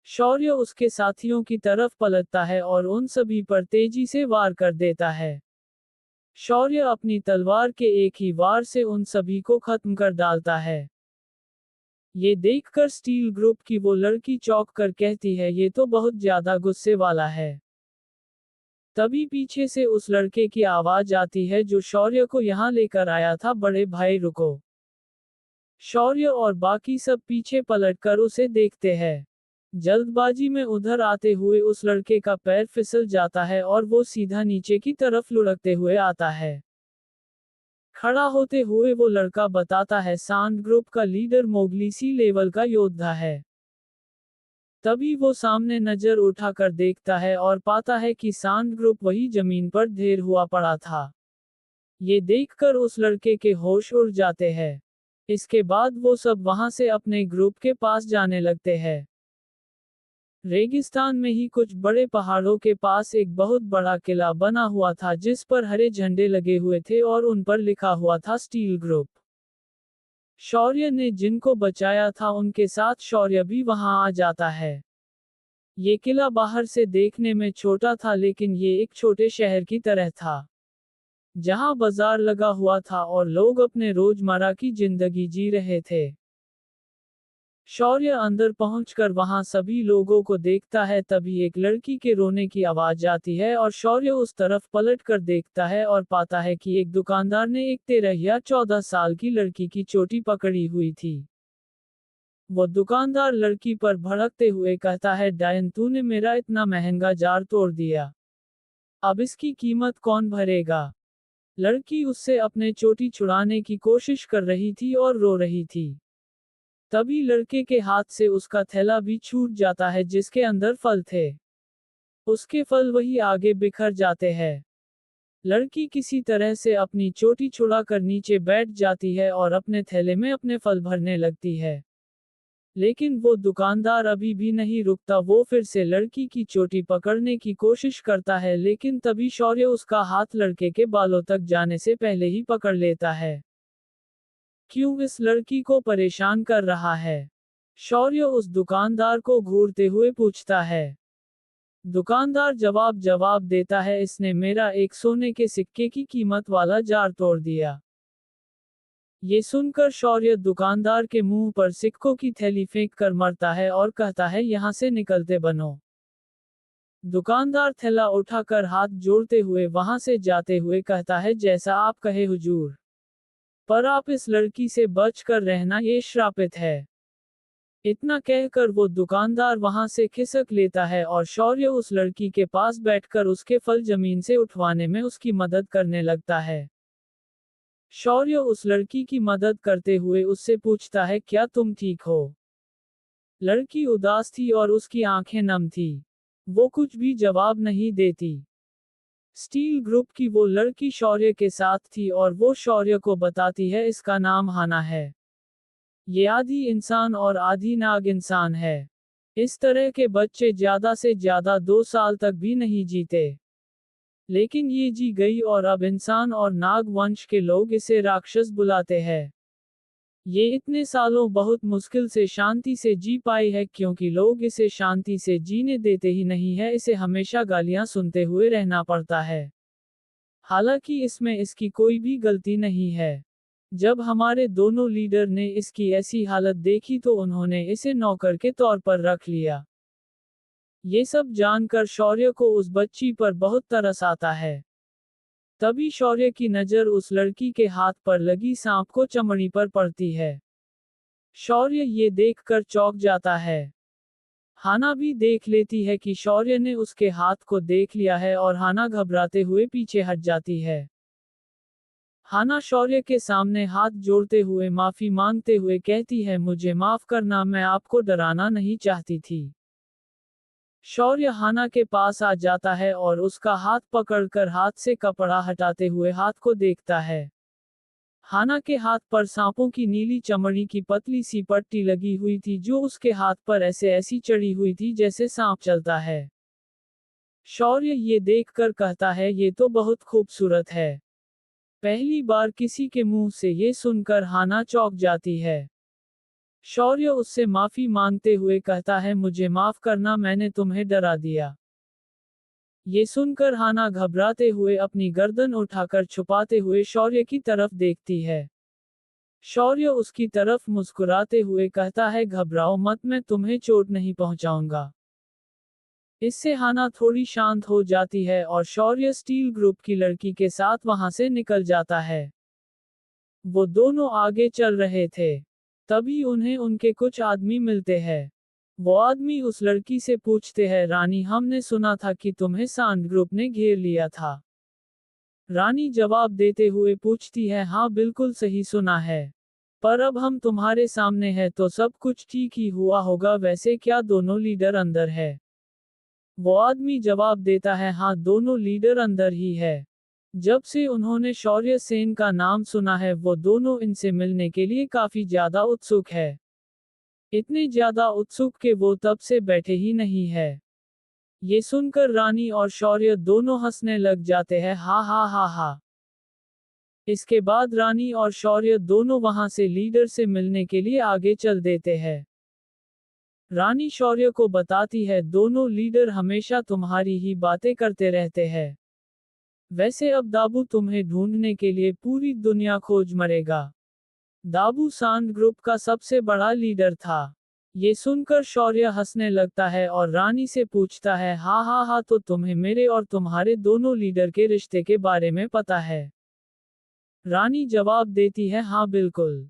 Speaker 1: शौर्य उसके साथियों की तरफ पलटता है और उन सभी पर तेजी से वार कर देता है। शौर्य अपनी तलवार के एक ही वार से उन सभी को खत्म कर डालता है। ये देखकर स्टील ग्रुप की वो लड़की चौंक कर कहती है, ये तो बहुत ज्यादा गुस्से वाला है। तभी पीछे से उस लड़के की आवाज आती है जो शौर्य को यहाँ लेकर आया था, बड़े भाई रुको। शौर्य और बाकी सब पीछे पलटकर उसे देखते हैं। जल्दबाजी में उधर आते हुए उस लड़के का पैर फिसल जाता है और वो सीधा नीचे की तरफ लुढ़कते हुए आता है। खड़ा होते हुए वो लड़का बताता है सांड ग्रुप का लीडर मोगली सी लेवल का योद्धा है। तभी वो सामने नजर उठाकर देखता है और पाता है कि सांड ग्रुप वही जमीन पर ढेर हुआ पड़ा था। ये देखकर उस लड़के के होश उड़ जाते हैं। इसके बाद वो सब वहां से अपने ग्रुप के पास जाने लगते हैं। रेगिस्तान में ही कुछ बड़े पहाड़ों के पास एक बहुत बड़ा किला बना हुआ था जिस पर हरे झंडे लगे हुए थे और उन पर लिखा हुआ था स्टील ग्रुप। शौर्य ने जिनको बचाया था उनके साथ शौर्य भी वहां आ जाता है। ये किला बाहर से देखने में छोटा था लेकिन ये एक छोटे शहर की तरह था, जहां बाजार लगा हुआ था और लोग अपने रोजमर्रा की जिंदगी जी रहे थे। शौर्य अंदर पहुंचकर वहां सभी लोगों को देखता है, तभी एक लड़की के रोने की आवाज आती है और शौर्य उस तरफ पलट कर देखता है और पाता है कि एक दुकानदार ने एक 13 या 14 साल की लड़की की चोटी पकड़ी हुई थी। वो दुकानदार लड़की पर भड़कते हुए कहता है, डायन तूने मेरा इतना महंगा जार तोड़ दिया, अब इसकी कीमत कौन भरेगा। लड़की उससे अपने चोटी छुड़ाने की कोशिश कर रही थी और रो रही थी। तभी लड़के के हाथ से उसका थैला भी छूट जाता है जिसके अंदर फल थे। उसके फल वही आगे बिखर जाते हैं। लड़की किसी तरह से अपनी चोटी छुड़ाकर नीचे बैठ जाती है और अपने थैले में अपने फल भरने लगती है। लेकिन वो दुकानदार अभी भी नहीं रुकता, वो फिर से लड़की की चोटी पकड़ने की कोशिश करता है लेकिन तभी शौर्य उसका हाथ लड़के के बालों तक जाने से पहले ही पकड़ लेता है। क्यों इस लड़की को परेशान कर रहा है? शौर्य उस दुकानदार को घूरते हुए पूछता है। दुकानदार जवाब देता है, इसने मेरा एक सोने के सिक्के की कीमत वाला जार तोड़ दिया। ये सुनकर शौर्य दुकानदार के मुंह पर सिक्कों की थैली फेंक कर मरता है और कहता है, यहां से निकलते बनो। दुकानदार थैला उठाकर हाथ जोड़ते हुए वहां से जाते हुए कहता है, जैसा आप कहे हुजूर, पर आप इस लड़की से बच कर रहना, ये श्रापित है। इतना कहकर वो दुकानदार वहां से खिसक लेता है और शौर्य उस लड़की के पास बैठकर उसके फल जमीन से उठवाने में उसकी मदद करने लगता है। शौर्य उस लड़की की मदद करते हुए उससे पूछता है, क्या तुम ठीक हो? लड़की उदास थी और उसकी आंखें नम थी। वो कुछ भी जवाब नहीं देती। स्टील ग्रुप की वो लड़की शौर्य के साथ थी और वो शौर्य को बताती है, इसका नाम हाना है। ये आधी इंसान और आधी नाग इंसान है। इस तरह के बच्चे ज्यादा से ज्यादा 2 साल तक भी नहीं जीते। लेकिन ये जी गई और अब इंसान और नाग वंश के लोग इसे राक्षस बुलाते हैं। ये इतने सालों बहुत मुश्किल से शांति से जी पाई है क्योंकि लोग इसे शांति से जीने देते ही नहीं है, इसे हमेशा गालियां सुनते हुए रहना पड़ता है। हालांकि इसमें इसकी कोई भी गलती नहीं है। जब हमारे दोनों लीडर ने इसकी ऐसी हालत देखी तो उन्होंने इसे नौकर के तौर पर रख लिया। ये सब जानकर शौर्य को उस बच्ची पर बहुत तरस आता है। तभी शौर्य की नजर उस लड़की के हाथ पर लगी सांप को चमड़ी पर पड़ती है। शौर्य ये देखकर चौंक जाता है। हाना भी देख लेती है कि शौर्य ने उसके हाथ को देख लिया है और हाना घबराते हुए पीछे हट जाती है। हाना शौर्य के सामने हाथ जोड़ते हुए माफी मांगते हुए कहती है, मुझे माफ करना, मैं आपको डराना नहीं चाहती थी। शौर्य हाना के पास आ जाता है और उसका हाथ पकड़कर हाथ से कपड़ा हटाते हुए हाथ को देखता है। हाना के हाथ पर सांपों की नीली चमड़ी की पतली सी पट्टी लगी हुई थी जो उसके हाथ पर ऐसी चढ़ी हुई थी जैसे सांप चलता है। शौर्य ये देखकर कहता है, ये तो बहुत खूबसूरत है। पहली बार किसी के मुंह से ये सुनकर हाना चौंक जाती है। शौर्य उससे माफी मांगते हुए कहता है, मुझे माफ करना, मैंने तुम्हें डरा दिया। ये सुनकर हाना घबराते हुए अपनी गर्दन उठाकर छुपाते हुए शौर्य की तरफ देखती है। शौर्य उसकी तरफ मुस्कुराते हुए कहता है, घबराओ मत, मैं तुम्हें चोट नहीं पहुंचाऊंगा। इससे हाना थोड़ी शांत हो जाती है और शौर्य स्टील ग्रुप की लड़की के साथ वहां से निकल जाता है। वो दोनों आगे चल रहे थे। तभी उन्हें उनके कुछ आदमी मिलते हैं। वो आदमी उस लड़की से पूछते हैं, रानी, हमने सुना था कि तुम्हें सांड ग्रुप ने घेर लिया था। रानी जवाब देते हुए पूछती है, हाँ बिल्कुल सही सुना है। पर अब हम तुम्हारे सामने हैं तो सब कुछ ठीक ही हुआ होगा, वैसे क्या दोनों लीडर अंदर है? वो आदमी जवाब देता है, हाँ दोनों लीडर अंदर ही है। जब से उन्होंने शौर्य सेन का नाम सुना है वो दोनों इनसे मिलने के लिए काफी ज्यादा उत्सुक है। इतने ज्यादा उत्सुक के वो तब से बैठे ही नहीं है। ये सुनकर रानी और शौर्य दोनों हंसने लग जाते हैं, हा हा हा हा। इसके बाद रानी और शौर्य दोनों वहां से लीडर से मिलने के लिए आगे चल देते हैं। रानी शौर्य को बताती है, दोनों लीडर हमेशा तुम्हारी ही बातें करते रहते हैं। वैसे अब दाबू तुम्हें ढूंढने के लिए पूरी दुनिया खोज मरेगा। दाबू सांड ग्रुप का सबसे बड़ा लीडर था। ये सुनकर शौर्य हंसने लगता है और रानी से पूछता है, हाँ हाँ हाँ, तो तुम्हें मेरे और तुम्हारे दोनों लीडर के रिश्ते के बारे में पता है? रानी जवाब देती है, हाँ बिल्कुल।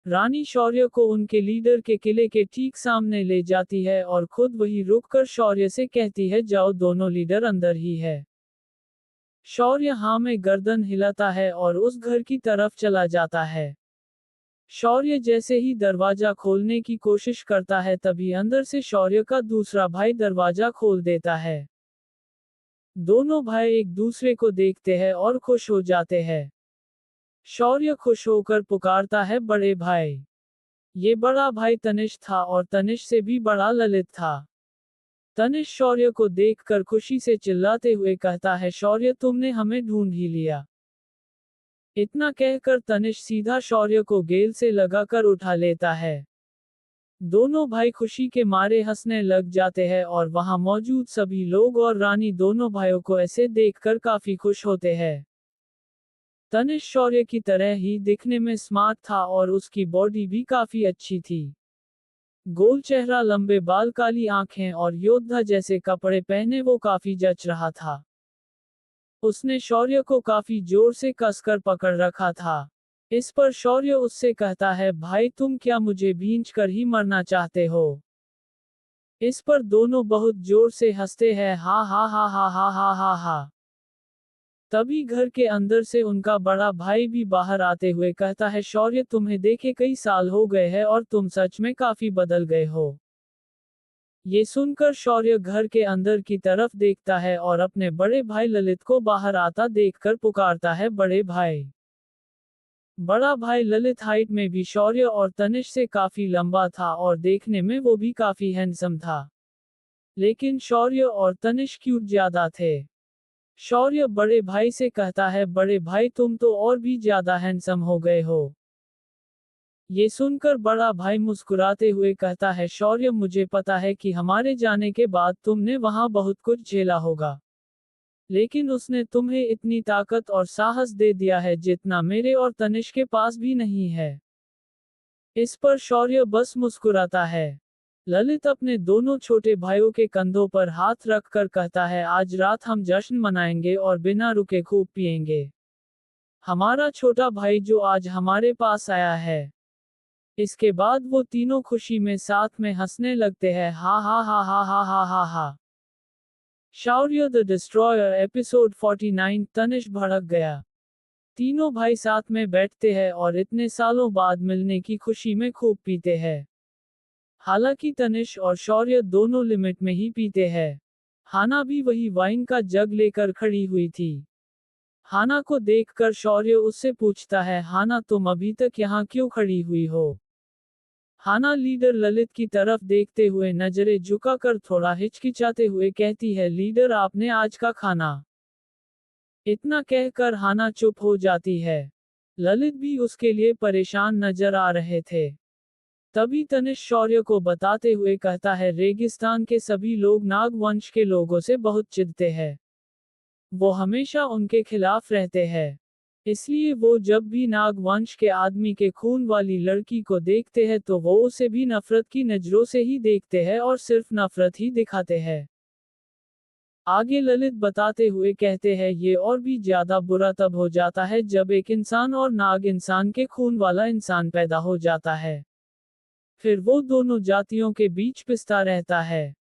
Speaker 1: रानी शौर्य को उनके लीडर के किले के ठीक सामने ले जाती है और खुद वही रुककर शौर्य से कहती है, जाओ दोनों लीडर अंदर ही है। शौर्य हाँ में गर्दन हिलाता है और उस घर की तरफ चला जाता है। शौर्य जैसे ही दरवाजा खोलने की कोशिश करता है तभी अंदर से शौर्य का दूसरा भाई दरवाजा खोल देता है। दोनों भाई एक दूसरे को देखते हैं और खुश हो जाते हैं। शौर्य खुश होकर पुकारता है, बड़े भाई। ये बड़ा भाई तनिष था और तनिष से भी बड़ा ललित था। तनिष शौर्य को देखकर खुशी से चिल्लाते हुए कहता है, शौर्य तुमने हमें ढूंढ ही लिया। इतना कहकर तनिष सीधा शौर्य को गेल से लगाकर उठा लेता है। दोनों भाई खुशी के मारे हंसने लग जाते हैं और वहां मौजूद सभी लोग और रानी दोनों भाइयों को ऐसे देखकर काफी खुश होते हैं। तनिष शौर्य की तरह ही दिखने में स्मार्ट था और उसकी बॉडी भी काफी अच्छी थी। गोल चेहरा, लंबे बाल, काली आंखें और योद्धा जैसे कपड़े पहने वो काफी जच रहा था। उसने शौर्य को काफी जोर से कसकर पकड़ रखा था। इस पर शौर्य उससे कहता है, भाई तुम क्या मुझे भींच कर ही मरना चाहते हो? इस पर दोनों बहुत जोर से हंसते हैं, हा हा हा हा हा हा हा हा। तभी घर के अंदर से उनका बड़ा भाई भी बाहर आते हुए कहता है, शौर्य तुम्हें देखे कई साल हो गए हैं और तुम सच में काफी बदल गए हो। ये सुनकर शौर्य घर के अंदर की तरफ देखता है और अपने बड़े भाई ललित को बाहर आता देखकर पुकारता है, बड़े भाई। बड़ा भाई ललित हाइट में भी शौर्य और तनिष से काफी लंबा था और देखने में वो भी काफी हैंडसम था। लेकिन शौर्य और तनिष क्यूट ज्यादा थे। शौर्य बड़े भाई से कहता है, बड़े भाई तुम तो और भी ज्यादा हैंडसम हो गए हो। ये सुनकर बड़ा भाई मुस्कुराते हुए कहता है, शौर्य मुझे पता है कि हमारे जाने के बाद तुमने वहां बहुत कुछ झेला होगा। लेकिन उसने तुम्हें इतनी ताकत और साहस दे दिया है जितना मेरे और तनिष के पास भी नहीं है। इस पर शौर्य बस मुस्कुराता है। ललित अपने दोनों छोटे भाइयों के कंधों पर हाथ रखकर कहता है, आज रात हम जश्न मनाएंगे और बिना रुके खूब पिएंगे। हमारा छोटा भाई जो आज हमारे पास आया है। इसके बाद वो तीनों खुशी में साथ में हंसने लगते हैं, हा हा हा हा हा हा हा हा। शौर्य द डिस्ट्रॉयर एपिसोड 49। तनिष भड़क गया। तीनों भाई साथ में बैठते हैं और इतने सालों बाद मिलने की खुशी में खूब पीते हैं। हालांकि तनिष और शौर्य दोनों लिमिट में ही पीते हैं। हाना भी वही वाइन का जग लेकर खड़ी हुई थी। हाना को देखकर शौर्य उससे पूछता है, हाना तुम अभी तक यहाँ क्यों खड़ी हुई हो? हाना लीडर ललित की तरफ देखते हुए नजरें झुकाकर थोड़ा हिचकिचाते हुए कहती है, लीडर आपने आज का खाना। इतना कहकर हाना चुप हो जाती है। ललित भी उसके लिए परेशान नजर आ रहे थे। तभी तनिष शौर्य को बताते हुए कहता है, रेगिस्तान के सभी लोग नाग वंश के लोगों से बहुत चिढ़ते हैं। वो हमेशा उनके खिलाफ रहते हैं। इसलिए वो जब भी नाग वंश के आदमी के खून वाली लड़की को देखते हैं तो वो उसे भी नफरत की नजरों से ही देखते हैं और सिर्फ नफरत ही दिखाते हैं। आगे ललित बताते हुए कहते हैं, ये और भी ज्यादा बुरा तब हो जाता है जब एक इंसान और नाग इंसान के खून वाला इंसान पैदा हो जाता है। फिर वो दोनों जातियों के बीच पिसता रहता है।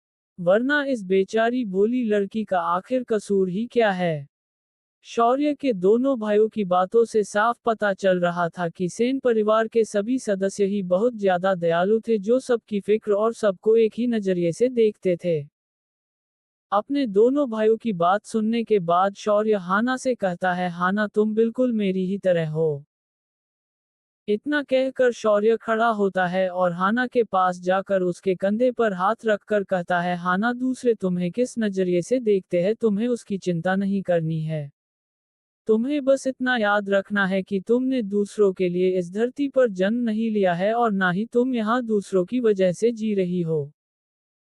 Speaker 1: वरना इस बेचारी भोली लड़की का आखिर कसूर ही क्या है? शौर्य के दोनों भाइयों की बातों से साफ पता चल रहा था कि सेन परिवार के सभी सदस्य ही बहुत ज्यादा दयालु थे, जो सबकी फिक्र और सबको एक ही नजरिए से देखते थे। अपने दोनों भाइयों की बात सुनने के बाद शौर्य हाना से कहता है, हाना तुम बिल्कुल मेरी ही तरह हो। इतना कहकर शौर्य खड़ा होता है और हाना के पास जाकर उसके कंधे पर हाथ रखकर कहता है, हाना दूसरे तुम्हें किस नजरिए से देखते हैं तुम्हें उसकी चिंता नहीं करनी है। तुम्हें बस इतना याद रखना है कि तुमने दूसरों के लिए इस धरती पर जन्म नहीं लिया है और ना ही तुम यहाँ दूसरों की वजह से जी रही हो।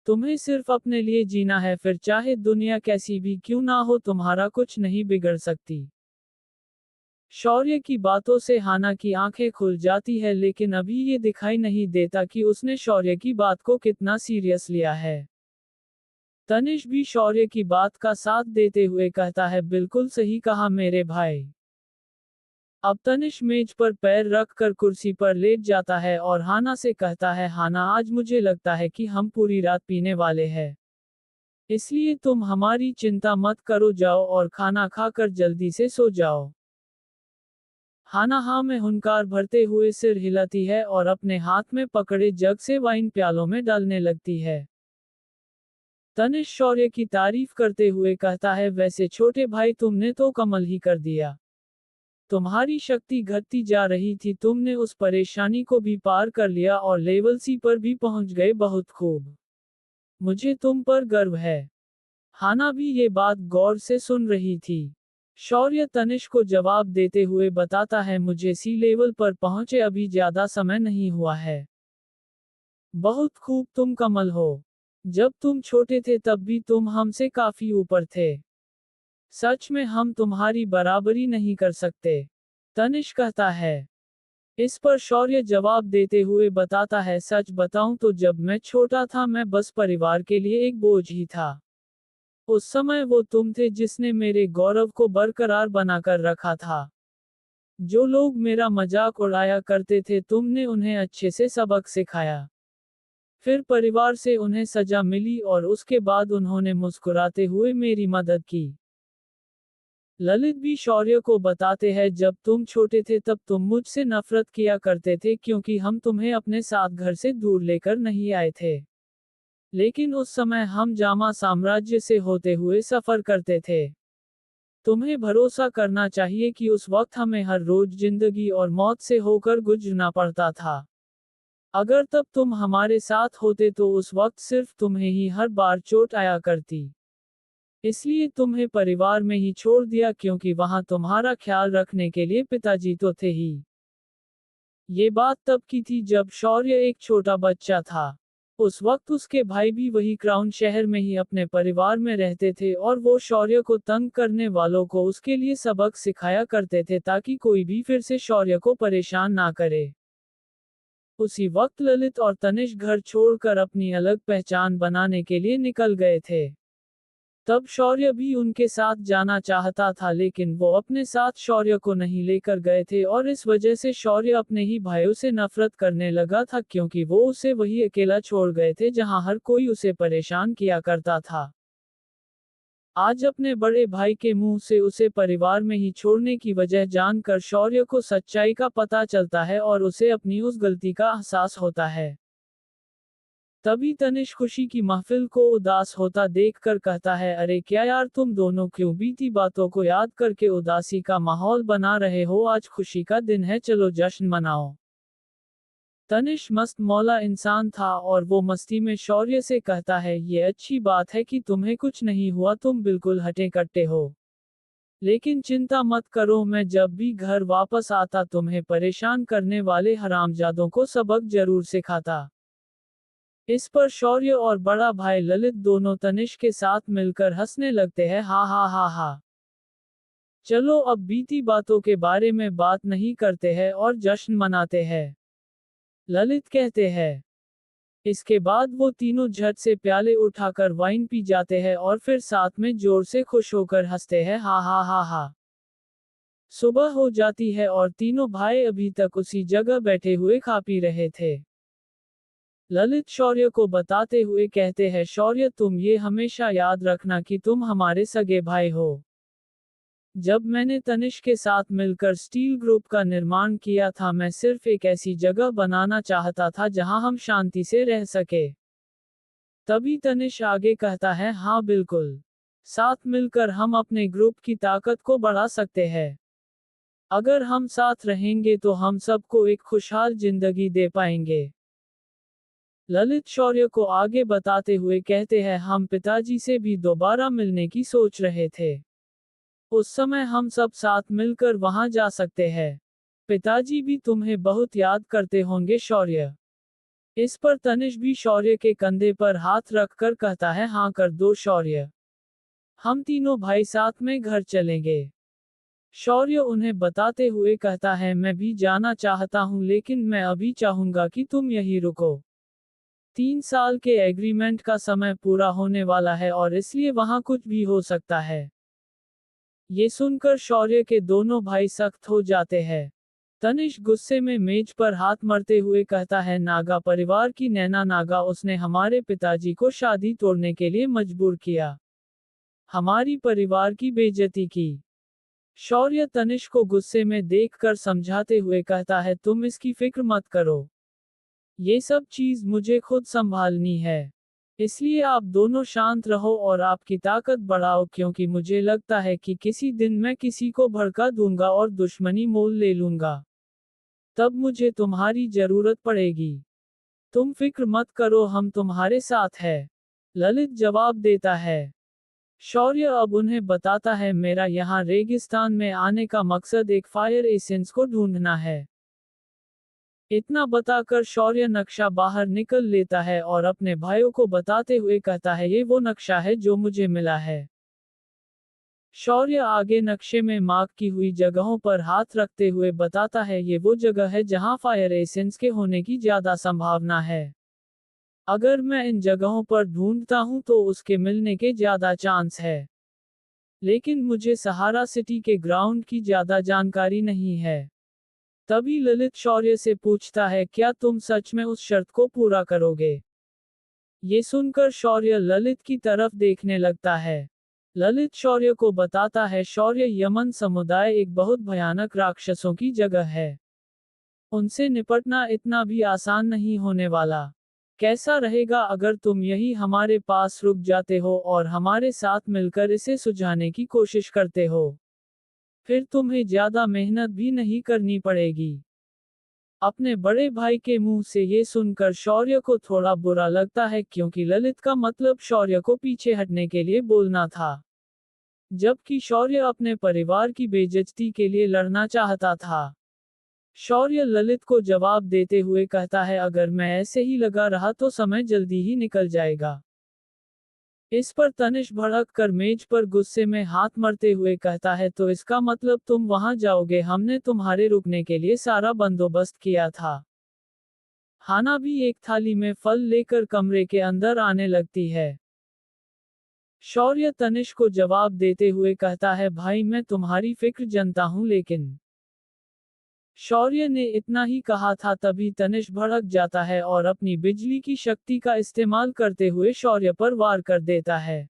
Speaker 1: तुम्हें सिर्फ अपने लिए जीना है, फिर चाहे दुनिया कैसी भी क्यों ना हो तुम्हारा कुछ नहीं बिगड़ सकती। शौर्य की बातों से हाना की आंखें खुल जाती है, लेकिन अभी ये दिखाई नहीं देता कि उसने शौर्य की बात को कितना सीरियस लिया है। तनिष भी शौर्य की बात का साथ देते हुए कहता है, बिल्कुल सही कहा मेरे भाई। अब तनिष मेज पर पैर रखकर कुर्सी पर लेट जाता है और हाना से कहता है, हाना आज मुझे लगता है कि हम पूरी रात पीने वाले हैं। इसलिए तुम हमारी चिंता मत करो, जाओ और खाना खाकर जल्दी से सो जाओ। हाना हाँ में हुंकार भरते हुए सिर हिलाती है और अपने हाथ में पकड़े जग से वाइन प्यालों में डालने लगती है। तनिष शौर्य की तारीफ करते हुए कहता है, वैसे छोटे भाई तुमने तो कमाल ही कर दिया। तुम्हारी शक्ति घटती जा रही थी, तुमने उस परेशानी को भी पार कर लिया और लेवल सी पर भी पहुंच गए, बहुत खूब। मुझे तुम पर गर्व है। हाना भी ये बात गौर से सुन रही थी। शौर्य तनिष को जवाब देते हुए बताता है, मुझे सी लेवल पर पहुंचे अभी ज्यादा समय नहीं हुआ है। बहुत खूब, तुम कमाल हो। जब तुम छोटे थे तब भी तुम हमसे काफी ऊपर थे। सच में हम तुम्हारी बराबरी नहीं कर सकते। तनिष कहता है। इस पर शौर्य जवाब देते हुए बताता है, सच बताऊं तो जब मैं छोटा था मैं बस परिवार के लिए एक बोझ ही था। उस समय वो तुम थे जिसने मेरे गौरव को बरकरार बनाकर रखा था। जो लोग मेरा मजाक उड़ाया करते थे तुमने उन्हें अच्छे से सबक सिखाया। फिर परिवार से उन्हें सजा मिली और उसके बाद उन्होंने मुस्कुराते हुए मेरी मदद की। ललित भी शौर्य को बताते हैं, जब तुम छोटे थे तब तुम मुझसे नफरत किया करते थे क्योंकि हम तुम्हें अपने साथ घर से दूर लेकर नहीं आए थे। लेकिन उस समय हम जामा साम्राज्य से होते हुए सफर करते थे। तुम्हें भरोसा करना चाहिए कि उस वक्त हमें हर रोज जिंदगी और मौत से होकर गुजरना पड़ता था। अगर तब तुम हमारे साथ होते तो उस वक्त सिर्फ तुम्हें ही हर बार चोट आया करती। इसलिए तुम्हें परिवार में ही छोड़ दिया क्योंकि वहां तुम्हारा ख्याल रखने के लिए पिताजी तो थे ही। ये बात तब की थी जब शौर्य एक छोटा बच्चा था। उस वक्त उसके भाई भी वही क्राउन शहर में ही अपने परिवार में रहते थे और वो शौर्य को तंग करने वालों को उसके लिए सबक सिखाया करते थे ताकि कोई भी फिर से शौर्य को परेशान ना करे। उसी वक्त ललित और तनिष घर छोड़कर अपनी अलग पहचान बनाने के लिए निकल गए थे। तब शौर्य भी उनके साथ जाना चाहता था, लेकिन वो अपने साथ शौर्य को नहीं लेकर गए थे और इस वजह से शौर्य अपने ही भाइयों से नफरत करने लगा था क्योंकि वो उसे वही अकेला छोड़ गए थे जहां हर कोई उसे परेशान किया करता था। आज अपने बड़े भाई के मुंह से उसे परिवार में ही छोड़ने की वजह जानकर शौर्य को सच्चाई का पता चलता है और उसे अपनी उस गलती का एहसास होता है। तभी तनिष खुशी की महफिल को उदास होता देखकर कहता है, अरे क्या यार तुम दोनों क्यों बीती बातों को याद करके उदासी का माहौल बना रहे हो, आज खुशी का दिन है, चलो जश्न मनाओ। तनिष मस्त मौला इंसान था और वो मस्ती में शौर्य से कहता है, ये अच्छी बात है कि तुम्हें कुछ नहीं हुआ, तुम बिल्कुल हटे कट्टे हो। लेकिन चिंता मत करो, मैं जब भी घर वापस आता तुम्हें परेशान करने वाले हरामजादों को सबक जरूर सिखाता। इस पर शौर्य और बड़ा भाई ललित दोनों तनिष के साथ मिलकर हंसने लगते हैं, हा हा हा हा। चलो अब बीती बातों के बारे में बात नहीं करते हैं और जश्न मनाते हैं, ललित कहते हैं। इसके बाद वो तीनों झट से प्याले उठाकर वाइन पी जाते हैं और फिर साथ में जोर से खुश होकर हंसते हैं, हा हा हा हा। सुबह हो जाती है और तीनों भाई अभी तक उसी जगह बैठे हुए खा पी रहे थे। ललित शौर्य को बताते हुए कहते हैं, शौर्य तुम ये हमेशा याद रखना कि तुम हमारे सगे भाई हो। जब मैंने तनिष्क के साथ मिलकर स्टील ग्रुप का निर्माण किया था, मैं सिर्फ एक ऐसी जगह बनाना चाहता था जहां हम शांति से रह सके। तभी तनिष्क आगे कहता है, हाँ बिल्कुल। साथ मिलकर हम अपने ग्रुप की ताकत को बढ़ा सकते हैं। अगर हम साथ रहेंगे तो हम सबको एक खुशहाल जिंदगी दे पाएंगे। ललित शौर्य को आगे बताते हुए कहते हैं, हम पिताजी से भी दोबारा मिलने की सोच रहे थे। उस समय हम सब साथ मिलकर वहां जा सकते हैं। पिताजी भी तुम्हें बहुत याद करते होंगे शौर्य। इस पर तनिष्क भी शौर्य के कंधे पर हाथ रखकर कहता है, हाँ कर दो शौर्य। हम तीनों भाई साथ में घर चलेंगे। शौर्य उन्हें बताते हुए कहता है, मैं भी जाना चाहता हूं लेकिन मैं अभी चाहूंगा कि तुम यहीं रुको। 3 साल के एग्रीमेंट का समय पूरा होने वाला है और इसलिए वहां कुछ भी हो सकता है। ये सुनकर शौर्य के दोनों भाई सख्त हो जाते हैं। तनिष्क गुस्से में मेज पर हाथ मरते हुए कहता है, नागा परिवार की नैना नागा, उसने हमारे पिताजी को शादी तोड़ने के लिए मजबूर किया। हमारी परिवार की बेइज्जती की। शौर्य तनिष्क को गुस्से में देखकर समझाते हुए कहता है, तुम इसकी फिक्र मत करो। ये सब चीज मुझे खुद संभालनी है। इसलिए आप दोनों शांत रहो और आपकी ताकत बढ़ाओ, क्योंकि मुझे लगता है कि किसी दिन मैं किसी को भड़का दूंगा और दुश्मनी मोल ले लूंगा। तब मुझे तुम्हारी जरूरत पड़ेगी। तुम फिक्र मत करो, हम तुम्हारे साथ हैं। ललित जवाब देता है। शौर्य अब उन्हें बताता है, मेरा यहाँ रेगिस्तान में आने का मकसद एक फायर एसेंस को ढूंढना है। इतना बताकर शौर्य नक्शा बाहर निकल लेता है और अपने भाइयों को बताते हुए कहता है, ये वो नक्शा है जो मुझे मिला है। शौर्य आगे नक्शे में मार्क की हुई जगहों पर हाथ रखते हुए बताता है, ये वो जगह है जहां फायर एसेंस के होने की ज्यादा संभावना है। अगर मैं इन जगहों पर ढूंढता हूं तो उसके मिलने के ज्यादा चांस है। लेकिन मुझे सहारा सिटी के ग्राउंड की ज्यादा जानकारी नहीं है। तभी ललित शौर्य से पूछता है, क्या तुम सच में उस शर्त को पूरा करोगे? ये सुनकर शौर्य ललित की तरफ देखने लगता है। ललित शौर्य को बताता है, शौर्य यमन समुदाय एक बहुत भयानक राक्षसों की जगह है। उनसे निपटना इतना भी आसान नहीं होने वाला। कैसा रहेगा अगर तुम यही हमारे पास रुक जाते हो और हमारे साथ मिलकर इसे सुलझाने की कोशिश करते हो? फिर तुम्हें ज्यादा मेहनत भी नहीं करनी पड़ेगी। अपने बड़े भाई के मुंह से ये सुनकर शौर्य को थोड़ा बुरा लगता है, क्योंकि ललित का मतलब शौर्य को पीछे हटने के लिए बोलना था। जबकि शौर्य अपने परिवार की बेइज्जती के लिए लड़ना चाहता था। शौर्य ललित को जवाब देते हुए कहता है, अगर मैं ऐसे ही लगा रहा तो समय जल्दी ही निकल जाएगा। इस पर तनिष्क भड़क कर मेज पर गुस्से में हाथ मरते हुए कहता है, तो इसका मतलब तुम वहां जाओगे? हमने तुम्हारे रुकने के लिए सारा बंदोबस्त किया था। हाना भी एक थाली में फल लेकर कमरे के अंदर आने लगती है। शौर्य तनिष्क को जवाब देते हुए कहता है, भाई मैं तुम्हारी फिक्र जानता हूं, लेकिन शौर्य ने इतना ही कहा था तभी तनिष्क भड़क जाता है और अपनी बिजली की शक्ति का इस्तेमाल करते हुए शौर्य पर वार कर देता है।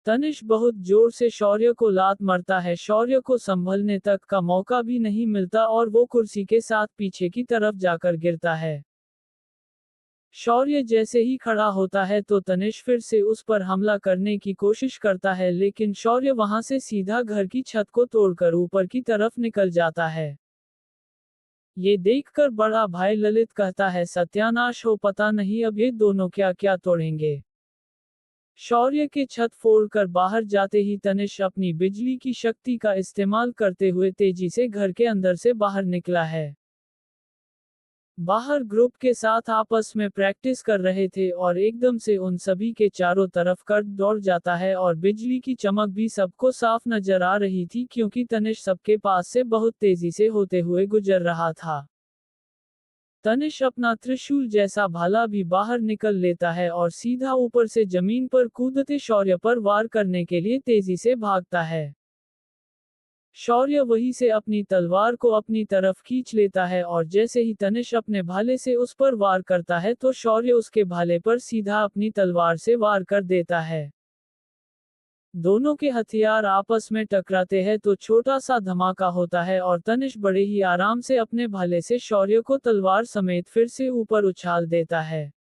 Speaker 1: तनिष्क बहुत जोर से शौर्य को लात मारता है। शौर्य को संभलने तक का मौका भी नहीं मिलता और वो कुर्सी के साथ पीछे की तरफ जाकर गिरता है। शौर्य जैसे ही खड़ा होता है तो तनिष्क फिर से उस पर हमला करने की कोशिश करता है, लेकिन शौर्य वहां से सीधा घर की छत को तोड़कर ऊपर की तरफ निकल जाता है। ये देखकर बड़ा भाई ललित कहता है, सत्यानाश हो, पता नहीं अब ये दोनों क्या क्या तोड़ेंगे। शौर्य के छत फोड़कर बाहर जाते ही तनिष्क अपनी बिजली की शक्ति का इस्तेमाल करते हुए तेजी से घर के अंदर से बाहर निकला है। बाहर ग्रुप के साथ आपस में प्रैक्टिस कर रहे थे और एकदम से उन सभी के चारों तरफ कर्ट दौड़ जाता है और बिजली की चमक भी सबको साफ नजर आ रही थी, क्योंकि तनिष्क सबके पास से बहुत तेजी से होते हुए गुजर रहा था। तनिष्क अपना त्रिशूल जैसा भाला भी बाहर निकल लेता है और सीधा ऊपर से जमीन पर कूदते शौर्य पर वार करने के लिए तेजी से भागता है। शौर्य वहीं से अपनी तलवार को अपनी तरफ खींच लेता है और जैसे ही तनिष्क अपने भाले से उस पर वार करता है तो शौर्य उसके भाले पर सीधा अपनी तलवार से वार कर देता है। दोनों के हथियार आपस में टकराते हैं तो छोटा सा धमाका होता है और तनिष बड़े ही आराम से अपने भाले से शौर्य को तलवार समेत फिर से ऊपर उछाल देता है।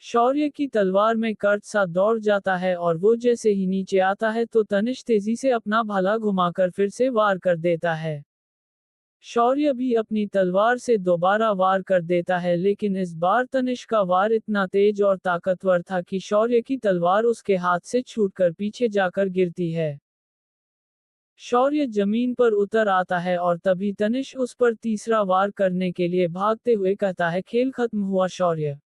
Speaker 1: शौर्य की तलवार में कर्ट सा दौड़ जाता है और वो जैसे ही नीचे आता है तो तनिष तेजी से अपना भाला घुमाकर फिर से वार कर देता है। शौर्य भी अपनी तलवार से दोबारा वार कर देता है, लेकिन इस बार तनिष का वार इतना तेज और ताकतवर था कि शौर्य की तलवार उसके हाथ से छूटकर पीछे जाकर गिरती है। शौर्य जमीन पर उतर आता है और तभी तनिष उस पर तीसरा वार करने के लिए भागते हुए कहता है, खेल खत्म हुआ शौर्य।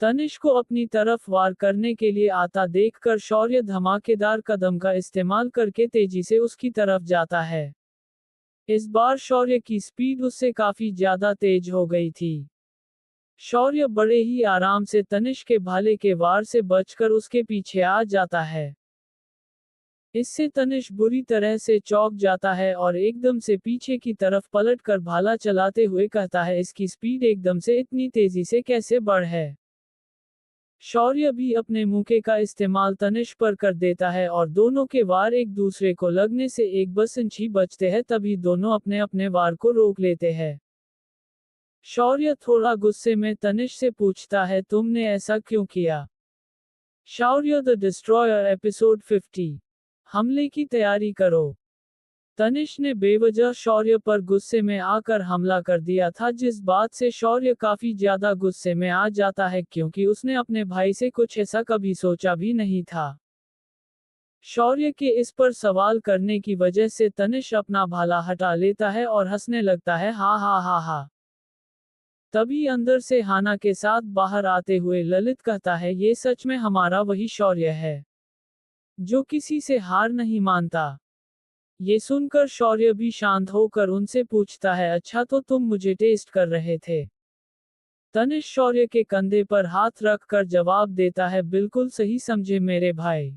Speaker 1: तनिष को अपनी तरफ वार करने के लिए आता देखकर शौर्य धमाकेदार कदम का इस्तेमाल करके तेजी से उसकी तरफ जाता है। इस बार शौर्य की स्पीड उससे काफी ज्यादा तेज हो गई थी। शौर्य बड़े ही आराम से तनिष के भाले के वार से बचकर उसके पीछे आ जाता है। इससे तनिष बुरी तरह से चौंक जाता है और एकदम से पीछे की तरफ पलटकर भाला चलाते हुए कहता है, इसकी स्पीड एकदम से इतनी तेजी से कैसे बढ़ है। शौर्य भी अपने मुक्के का इस्तेमाल तनिष पर कर देता है और दोनों के वार एक दूसरे को लगने से एक बस इंच ही बचते हैं, तभी दोनों अपने अपने वार को रोक लेते हैं। शौर्य थोड़ा गुस्से में तनिष से पूछता है, तुमने ऐसा क्यों किया। शौर्य द डिस्ट्रॉयर एपिसोड 50। हमले की तैयारी करो। तनिष ने बेवजह शौर्य पर गुस्से में आकर हमला कर दिया था, जिस बात से शौर्य काफी ज्यादा गुस्से में आ जाता है क्योंकि उसने अपने भाई से कुछ ऐसा कभी सोचा भी नहीं था। शौर्य के इस पर सवाल करने की वजह से तनिष अपना भाला हटा लेता है और हंसने लगता है, हा हा हा हा। तभी अंदर से हाना के साथ बाहर आते हुए ललित कहता है, ये सच में हमारा वही शौर्य है जो किसी से हार नहीं मानता। ये सुनकर शौर्य भी शांत होकर उनसे पूछता है, अच्छा तो तुम मुझे टेस्ट कर रहे थे। तनिष शौर्य के कंधे पर हाथ रखकर जवाब देता है, बिल्कुल सही समझे मेरे भाई।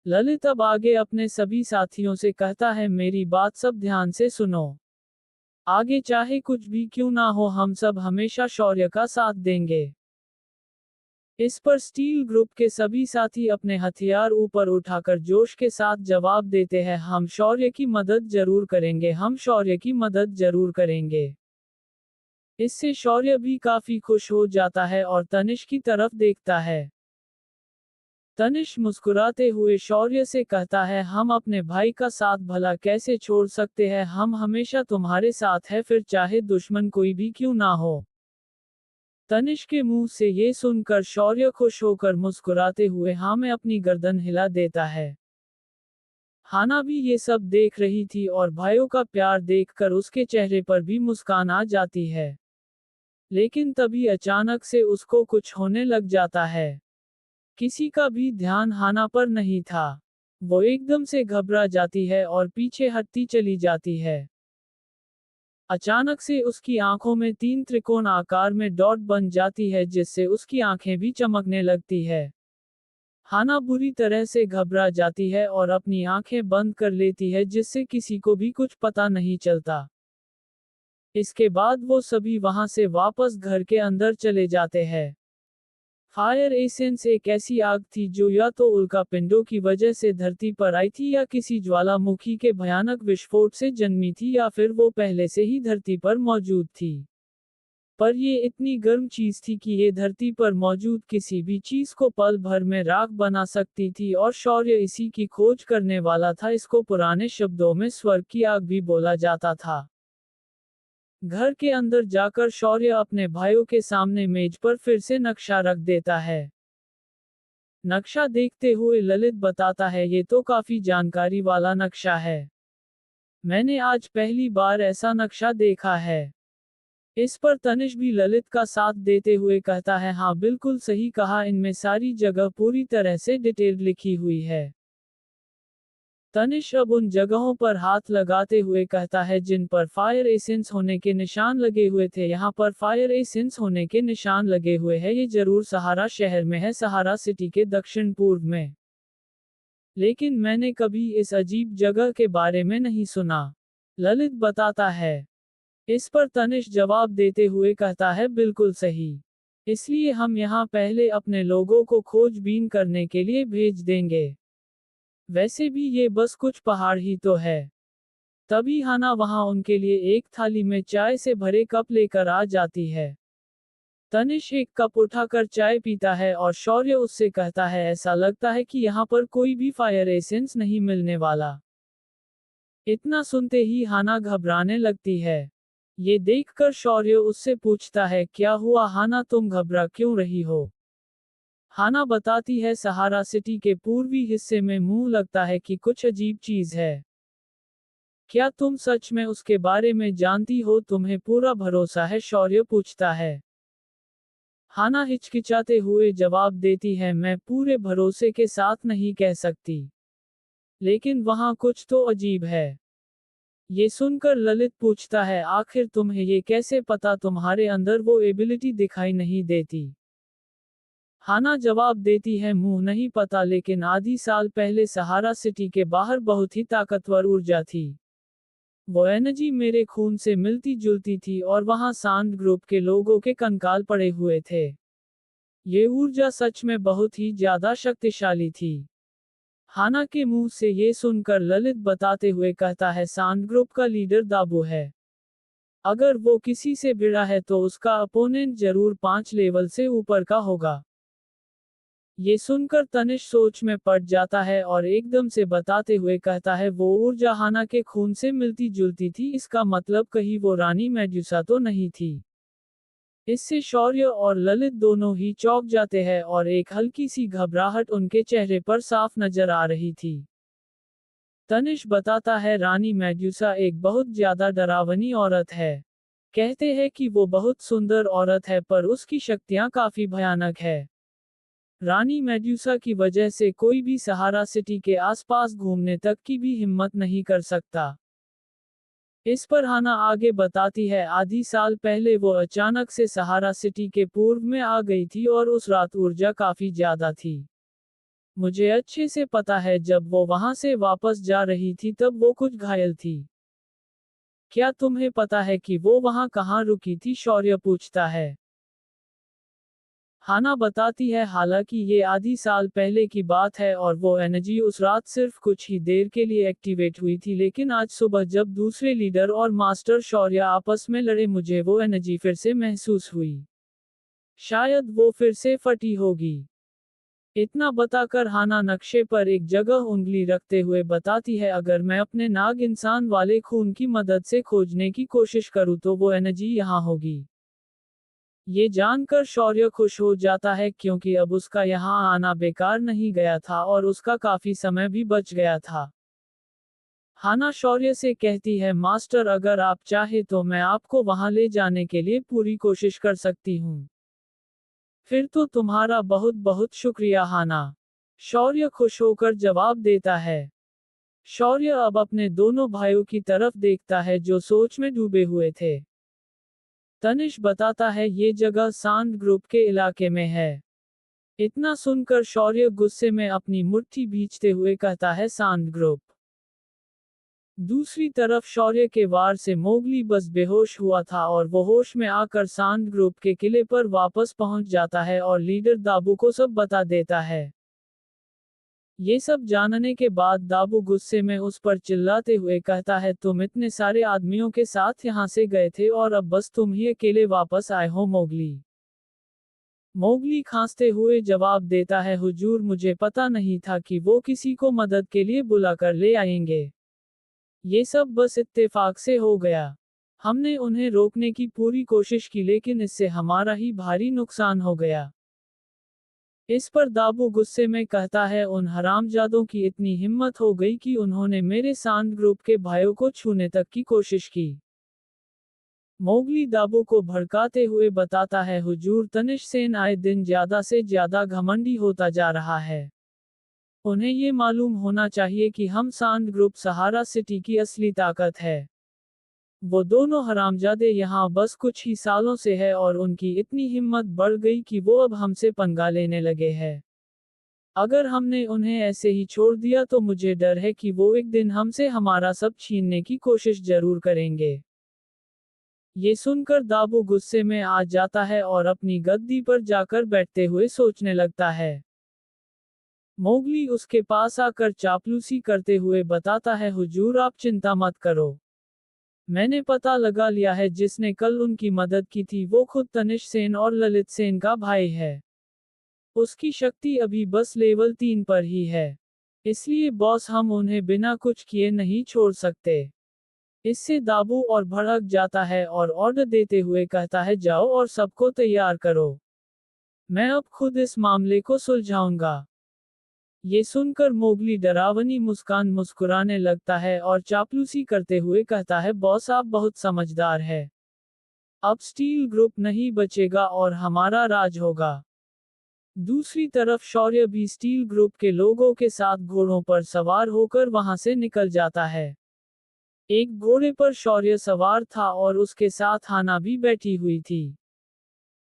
Speaker 1: ललित अब आगे अपने सभी साथियों से कहता है, मेरी बात सब ध्यान से सुनो। आगे चाहे कुछ भी क्यों ना हो, हम सब हमेशा शौर्य का साथ देंगे। इस पर स्टील ग्रुप के सभी साथी अपने हथियार ऊपर उठाकर जोश के साथ जवाब देते हैं, हम शौर्य की मदद जरूर करेंगे, हम शौर्य की मदद जरूर करेंगे। इससे शौर्य भी काफी खुश हो जाता है और तनिष की तरफ देखता है। तनिष मुस्कुराते हुए शौर्य से कहता है, हम अपने भाई का साथ भला कैसे छोड़ सकते हैं, हम हमेशा तुम्हारे साथ हैं, फिर चाहे दुश्मन कोई भी क्यों ना हो। तनिष के मुंह से ये सुनकर शौर्य खुश होकर मुस्कुराते हुए हाँ में अपनी गर्दन हिला देता है। हाना भी ये सब देख रही थी और भाइयों का प्यार देखकर उसके चेहरे पर भी मुस्कान आ जाती है। लेकिन तभी अचानक से उसको कुछ होने लग जाता है। किसी का भी ध्यान हाना पर नहीं था। वो एकदम से घबरा जाती है और पीछे हटती चली जाती है। अचानक से उसकी आंखों में 3 त्रिकोण आकार में डॉट बन जाती है, जिससे उसकी आंखें भी चमकने लगती है। हाना बुरी तरह से घबरा जाती है और अपनी आंखें बंद कर लेती है, जिससे किसी को भी कुछ पता नहीं चलता। इसके बाद वो सभी वहां से वापस घर के अंदर चले जाते हैं। फायर एसेंस एक ऐसी आग थी जो या तो उल्कापिंडों की वजह से धरती पर आई थी या किसी ज्वालामुखी के भयानक विस्फोट से जन्मी थी या फिर वो पहले से ही धरती पर मौजूद थी। पर ये इतनी गर्म चीज थी कि ये धरती पर मौजूद किसी भी चीज को पल भर में राख बना सकती थी और शौर्य इसी की खोज करने वाला था। इसको पुराने शब्दों में स्वर्ग की आग भी बोला जाता था। घर के अंदर जाकर शौर्य अपने भाइयों के सामने मेज पर फिर से नक्शा रख देता है। नक्शा देखते हुए ललित बताता है, ये तो काफी जानकारी वाला नक्शा है। मैंने आज पहली बार ऐसा नक्शा देखा है। इस पर तनिष भी ललित का साथ देते हुए कहता है, हाँ बिल्कुल सही कहा, इनमें सारी जगह पूरी तरह से डिटेल लिखी हुई है। तनिष अब उन जगहों पर हाथ लगाते हुए कहता है जिन पर फायर एसेंस होने के निशान लगे हुए थे। यहाँ पर फायर एसेंस होने के निशान लगे हुए हैं, ये जरूर सहारा शहर में है, सहारा सिटी के दक्षिण पूर्व में। लेकिन मैंने कभी इस अजीब जगह के बारे में नहीं सुना, ललित बताता है। इस पर तनिष जवाब देते हुए कहता है, बिल्कुल सही। इसलिए हम यहाँ पहले अपने लोगों को खोजबीन करने के लिए भेज देंगे। वैसे भी ये बस कुछ पहाड़ ही तो है। तभी हाना वहाँ उनके लिए एक थाली में चाय से भरे कप लेकर आ जाती है। तनिष एक कप उठाकर चाय पीता है और शौर्य उससे कहता है, ऐसा लगता है कि यहाँ पर कोई भी फायर एसेंस नहीं मिलने वाला। इतना सुनते ही हाना घबराने लगती है। ये देखकर शौर्य उससे पूछता है, क्या हुआ हाना, तुम घबरा क्यों रही हो? हाना बताती है, सहारा सिटी के पूर्वी हिस्से में मुंह लगता है कि कुछ अजीब चीज है। क्या तुम सच में उसके बारे में जानती हो? तुम्हें पूरा भरोसा है? शौर्य पूछता है। हाना हिचकिचाते हुए जवाब देती है, मैं पूरे भरोसे के साथ नहीं कह सकती, लेकिन वहां कुछ तो अजीब है। ये सुनकर ललित पूछता है, आखिर तुम्हें ये कैसे पता? तुम्हारे अंदर वो एबिलिटी दिखाई नहीं देती। हाना जवाब देती है, मुंह नहीं पता, लेकिन आधी साल पहले सहारा सिटी के बाहर बहुत ही ताकतवर ऊर्जा थी। वो एनर्जी मेरे खून से मिलती जुलती थी और वहां सांड ग्रुप के लोगों के कंकाल पड़े हुए थे। ये ऊर्जा सच में बहुत ही ज्यादा शक्तिशाली थी। हाना के मुंह से ये सुनकर ललित बताते हुए कहता है, सांड ग्रुप का लीडर दाबू है। अगर वो किसी से भिड़ा है तो उसका अपोनेंट जरूर 5 लेवल से ऊपर का होगा। ये सुनकर तनिष सोच में पड़ जाता है और एकदम से बताते हुए कहता है, वो ऊर्जा हाना के खून से मिलती जुलती थी, इसका मतलब कहीं वो रानी मेड्यूसा तो नहीं थी। इससे शौर्य और ललित दोनों ही चौंक जाते हैं और एक हल्की सी घबराहट उनके चेहरे पर साफ नजर आ रही थी। तनिष बताता है, रानी मेड्यूसा एक बहुत ज्यादा डरावनी औरत है। कहते हैं कि वो बहुत सुंदर औरत है पर उसकी शक्तियां काफी भयानक है। रानी मेड्यूसा की वजह से कोई भी सहारा सिटी के आसपास घूमने तक की भी हिम्मत नहीं कर सकता। इस पर हाना आगे बताती है, आधी साल पहले वो अचानक से सहारा सिटी के पूर्व में आ गई थी और उस रात ऊर्जा काफी ज्यादा थी। मुझे अच्छे से पता है, जब वो वहां से वापस जा रही थी तब वो कुछ घायल थी। क्या तुम्हें पता है कि वो वहां कहाँ रुकी थी? शौर्य पूछता है। हाना बताती है, हालांकि ये आधी साल पहले की बात है और वो एनर्जी उस रात सिर्फ कुछ ही देर के लिए एक्टिवेट हुई थी, लेकिन आज सुबह जब दूसरे लीडर और मास्टर शौर्य आपस में लड़े मुझे वो एनर्जी फिर से महसूस हुई। शायद वो फिर से फटी होगी। इतना बताकर हाना नक्शे पर एक जगह उंगली रखते हुए बताती है, अगर मैं अपने नाग इंसान वाले खून की मदद से खोजने की कोशिश करूँ तो वो एनर्जी यहाँ होगी। ये जानकर शौर्य खुश हो जाता है क्योंकि अब उसका यहाँ आना बेकार नहीं गया था और उसका काफी समय भी बच गया था। हाना शौर्य से कहती है, मास्टर अगर आप चाहे तो मैं आपको वहां ले जाने के लिए पूरी कोशिश कर सकती हूँ। फिर तो तुम्हारा बहुत बहुत शुक्रिया हाना। शौर्य खुश होकर जवाब देता है। शौर्य अब अपने दोनों भाइयों की तरफ देखता है जो सोच में डूबे हुए थे। तनिष बताता है, ये जगह सांड ग्रुप के इलाके में है। इतना सुनकर शौर्य गुस्से में अपनी मुट्ठी भींचते हुए कहता है, सांड ग्रुप। दूसरी तरफ शौर्य के वार से मोगली बस बेहोश हुआ था और वो होश में आकर सांड ग्रुप के किले पर वापस पहुंच जाता है और लीडर दाबू को सब बता देता है। ये सब जानने के बाद दाबू गुस्से में उस पर चिल्लाते हुए कहता है, तुम इतने सारे आदमियों के साथ यहाँ से गए थे और अब बस तुम ही अकेले वापस आए हो मोगली। मोगली खांसते हुए जवाब देता है, हुजूर मुझे पता नहीं था कि वो किसी को मदद के लिए बुलाकर ले आएंगे। ये सब बस इत्तेफाक से हो गया। हमने उन्हें रोकने की पूरी कोशिश की लेकिन इससे हमारा ही भारी नुकसान हो गया। इस पर दाबू गुस्से में कहता है, उन हरामजादों की इतनी हिम्मत हो गई कि उन्होंने मेरे सांड ग्रुप के भाइयों को छूने तक की कोशिश की। मोगली दाबू को भड़काते हुए बताता है, हुजूर तनिष सेन आए दिन ज्यादा से ज्यादा घमंडी होता जा रहा है। उन्हें ये मालूम होना चाहिए कि हम सांड ग्रुप सहारा सिटी की असली ताकत है। वो दोनों हरामजादे यहाँ बस कुछ ही सालों से है और उनकी इतनी हिम्मत बढ़ गई कि वो अब हमसे पंगा लेने लगे हैं। अगर हमने उन्हें ऐसे ही छोड़ दिया तो मुझे डर है कि वो एक दिन हमसे हमारा सब छीनने की कोशिश जरूर करेंगे। ये सुनकर दाबू गुस्से में आ जाता है और अपनी गद्दी पर जाकर बैठते हुए सोचने लगता है। मोगली उसके पास आकर चापलूसी करते हुए बताता है, हुजूर आप चिंता मत करो। मैंने पता लगा लिया है जिसने कल उनकी मदद की थी वो खुद तनिष सेन और ललित सेन का भाई है। उसकी शक्ति अभी बस लेवल 3 पर ही है। इसलिए बॉस हम उन्हें बिना कुछ किए नहीं छोड़ सकते। इससे दाबू और भड़क जाता है और ऑर्डर देते हुए कहता है, जाओ और सबको तैयार करो। मैं अब खुद इस मामले को सुलझाऊंगा। ये सुनकर मोगली डरावनी मुस्कान मुस्कुराने लगता है और चापलूसी करते हुए कहता है, बॉस आप बहुत समझदार है। अब स्टील ग्रुप नहीं बचेगा और हमारा राज होगा। दूसरी तरफ शौर्य भी स्टील ग्रुप के लोगों के साथ घोड़ों पर सवार होकर वहां से निकल जाता है। एक घोड़े पर शौर्य सवार था और उसके साथ हाना भी बैठी हुई थी।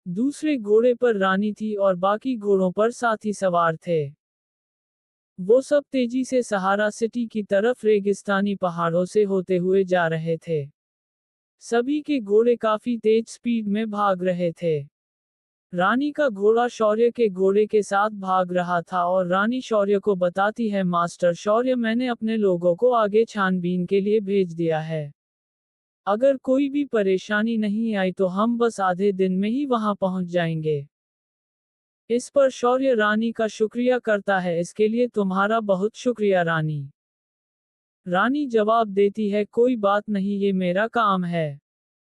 Speaker 1: दूसरे घोड़े पर रानी थी और बाकी घोड़ों पर साथी सवार थे। वो सब तेजी से सहारा सिटी की तरफ रेगिस्तानी पहाड़ों से होते हुए जा रहे थे। सभी के घोड़े काफी तेज स्पीड में भाग रहे थे। रानी का घोड़ा शौर्य के घोड़े के साथ भाग रहा था और रानी शौर्य को बताती है, मास्टर शौर्य मैंने अपने लोगों को आगे छानबीन के लिए भेज दिया है। अगर कोई भी परेशानी नहीं आई तो हम बस आधे दिन में ही वहां पहुंच जाएंगे। इस पर शौर्य रानी का शुक्रिया करता है, इसके लिए तुम्हारा बहुत शुक्रिया रानी। रानी जवाब देती है, कोई बात नहीं ये मेरा काम है।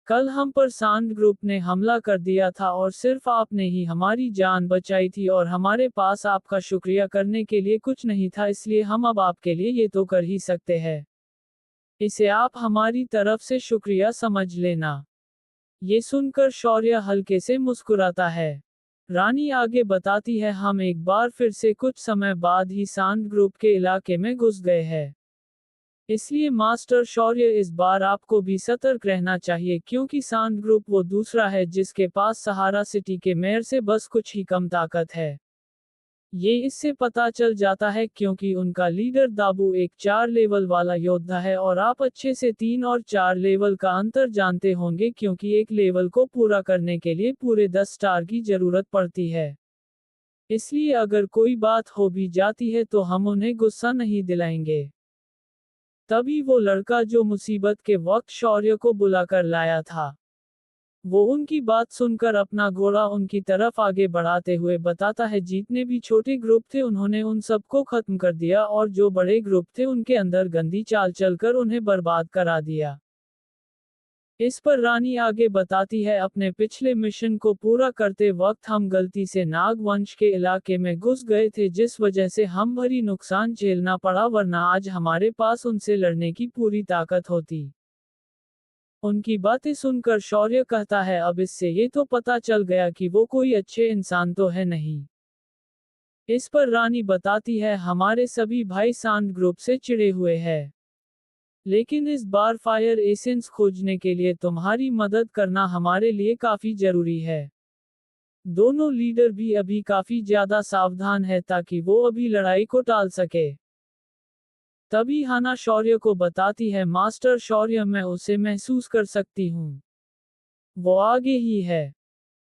Speaker 1: कल हम पर सांड ग्रुप ने हमला कर दिया था और सिर्फ आपने ही हमारी जान बचाई थी और हमारे पास आपका शुक्रिया करने के लिए कुछ नहीं था, इसलिए हम अब आपके लिए ये तो कर ही सकते हैं। इसे आप हमारी तरफ से शुक्रिया समझ लेना। ये सुनकर शौर्य हल्के से मुस्कुराता है। रानी आगे बताती है, हम एक बार फिर से कुछ समय बाद ही सांड ग्रुप के इलाके में घुस गए हैं। इसलिए मास्टर शौर्य इस बार आपको भी सतर्क रहना चाहिए क्योंकि सांड ग्रुप वो दूसरा है जिसके पास सहारा सिटी के मेयर से बस कुछ ही कम ताकत है। ये इससे पता चल जाता है क्योंकि उनका लीडर दाबू एक 4 लेवल वाला योद्धा है और आप अच्छे से 3 और 4 लेवल का अंतर जानते होंगे क्योंकि एक लेवल को पूरा करने के लिए पूरे 10 स्टार की जरूरत पड़ती है। इसलिए अगर कोई बात हो भी जाती है तो हम उन्हें गुस्सा नहीं दिलाएंगे। तभी वो लड़का जो मुसीबत के वक्त शौर्य को बुलाकर लाया था, वो उनकी बात सुनकर अपना घोड़ा उनकी तरफ आगे बढ़ाते हुए बताता है, जितने भी छोटे ग्रुप थे उन्होंने उन सबको खत्म कर दिया और जो बड़े ग्रुप थे उनके अंदर गंदी चाल चलकर उन्हें बर्बाद करा दिया। इस पर रानी आगे बताती है, अपने पिछले मिशन को पूरा करते वक्त हम गलती से नाग वंश के इलाके में घुस गए थे जिस वजह से हम भारी नुकसान झेलना पड़ा, वरना आज हमारे पास उनसे लड़ने की पूरी ताकत होती। उनकी बातें सुनकर शौर्य कहता है, अब इससे ये तो पता चल गया कि वो कोई अच्छे इंसान तो है नहीं। इस पर रानी बताती है, हमारे सभी भाई सांड ग्रुप से चिढ़े हुए हैं। लेकिन इस बार फायर एसेंस खोजने के लिए तुम्हारी मदद करना हमारे लिए काफी जरूरी है। दोनों लीडर भी अभी काफी ज्यादा सावधान है ताकि वो अभी लड़ाई को टाल सके। तभी हाना शौर्य को बताती है, मास्टर शौर्य मैं उसे महसूस कर सकती हूँ। वो आगे ही है।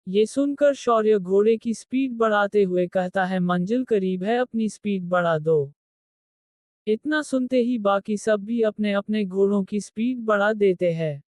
Speaker 1: ये सुनकर शौर्य घोड़े की स्पीड बढ़ाते हुए कहता है, मंजिल करीब है अपनी स्पीड बढ़ा दो। इतना सुनते ही बाकी सब भी अपने अपने घोड़ों की स्पीड बढ़ा देते हैं।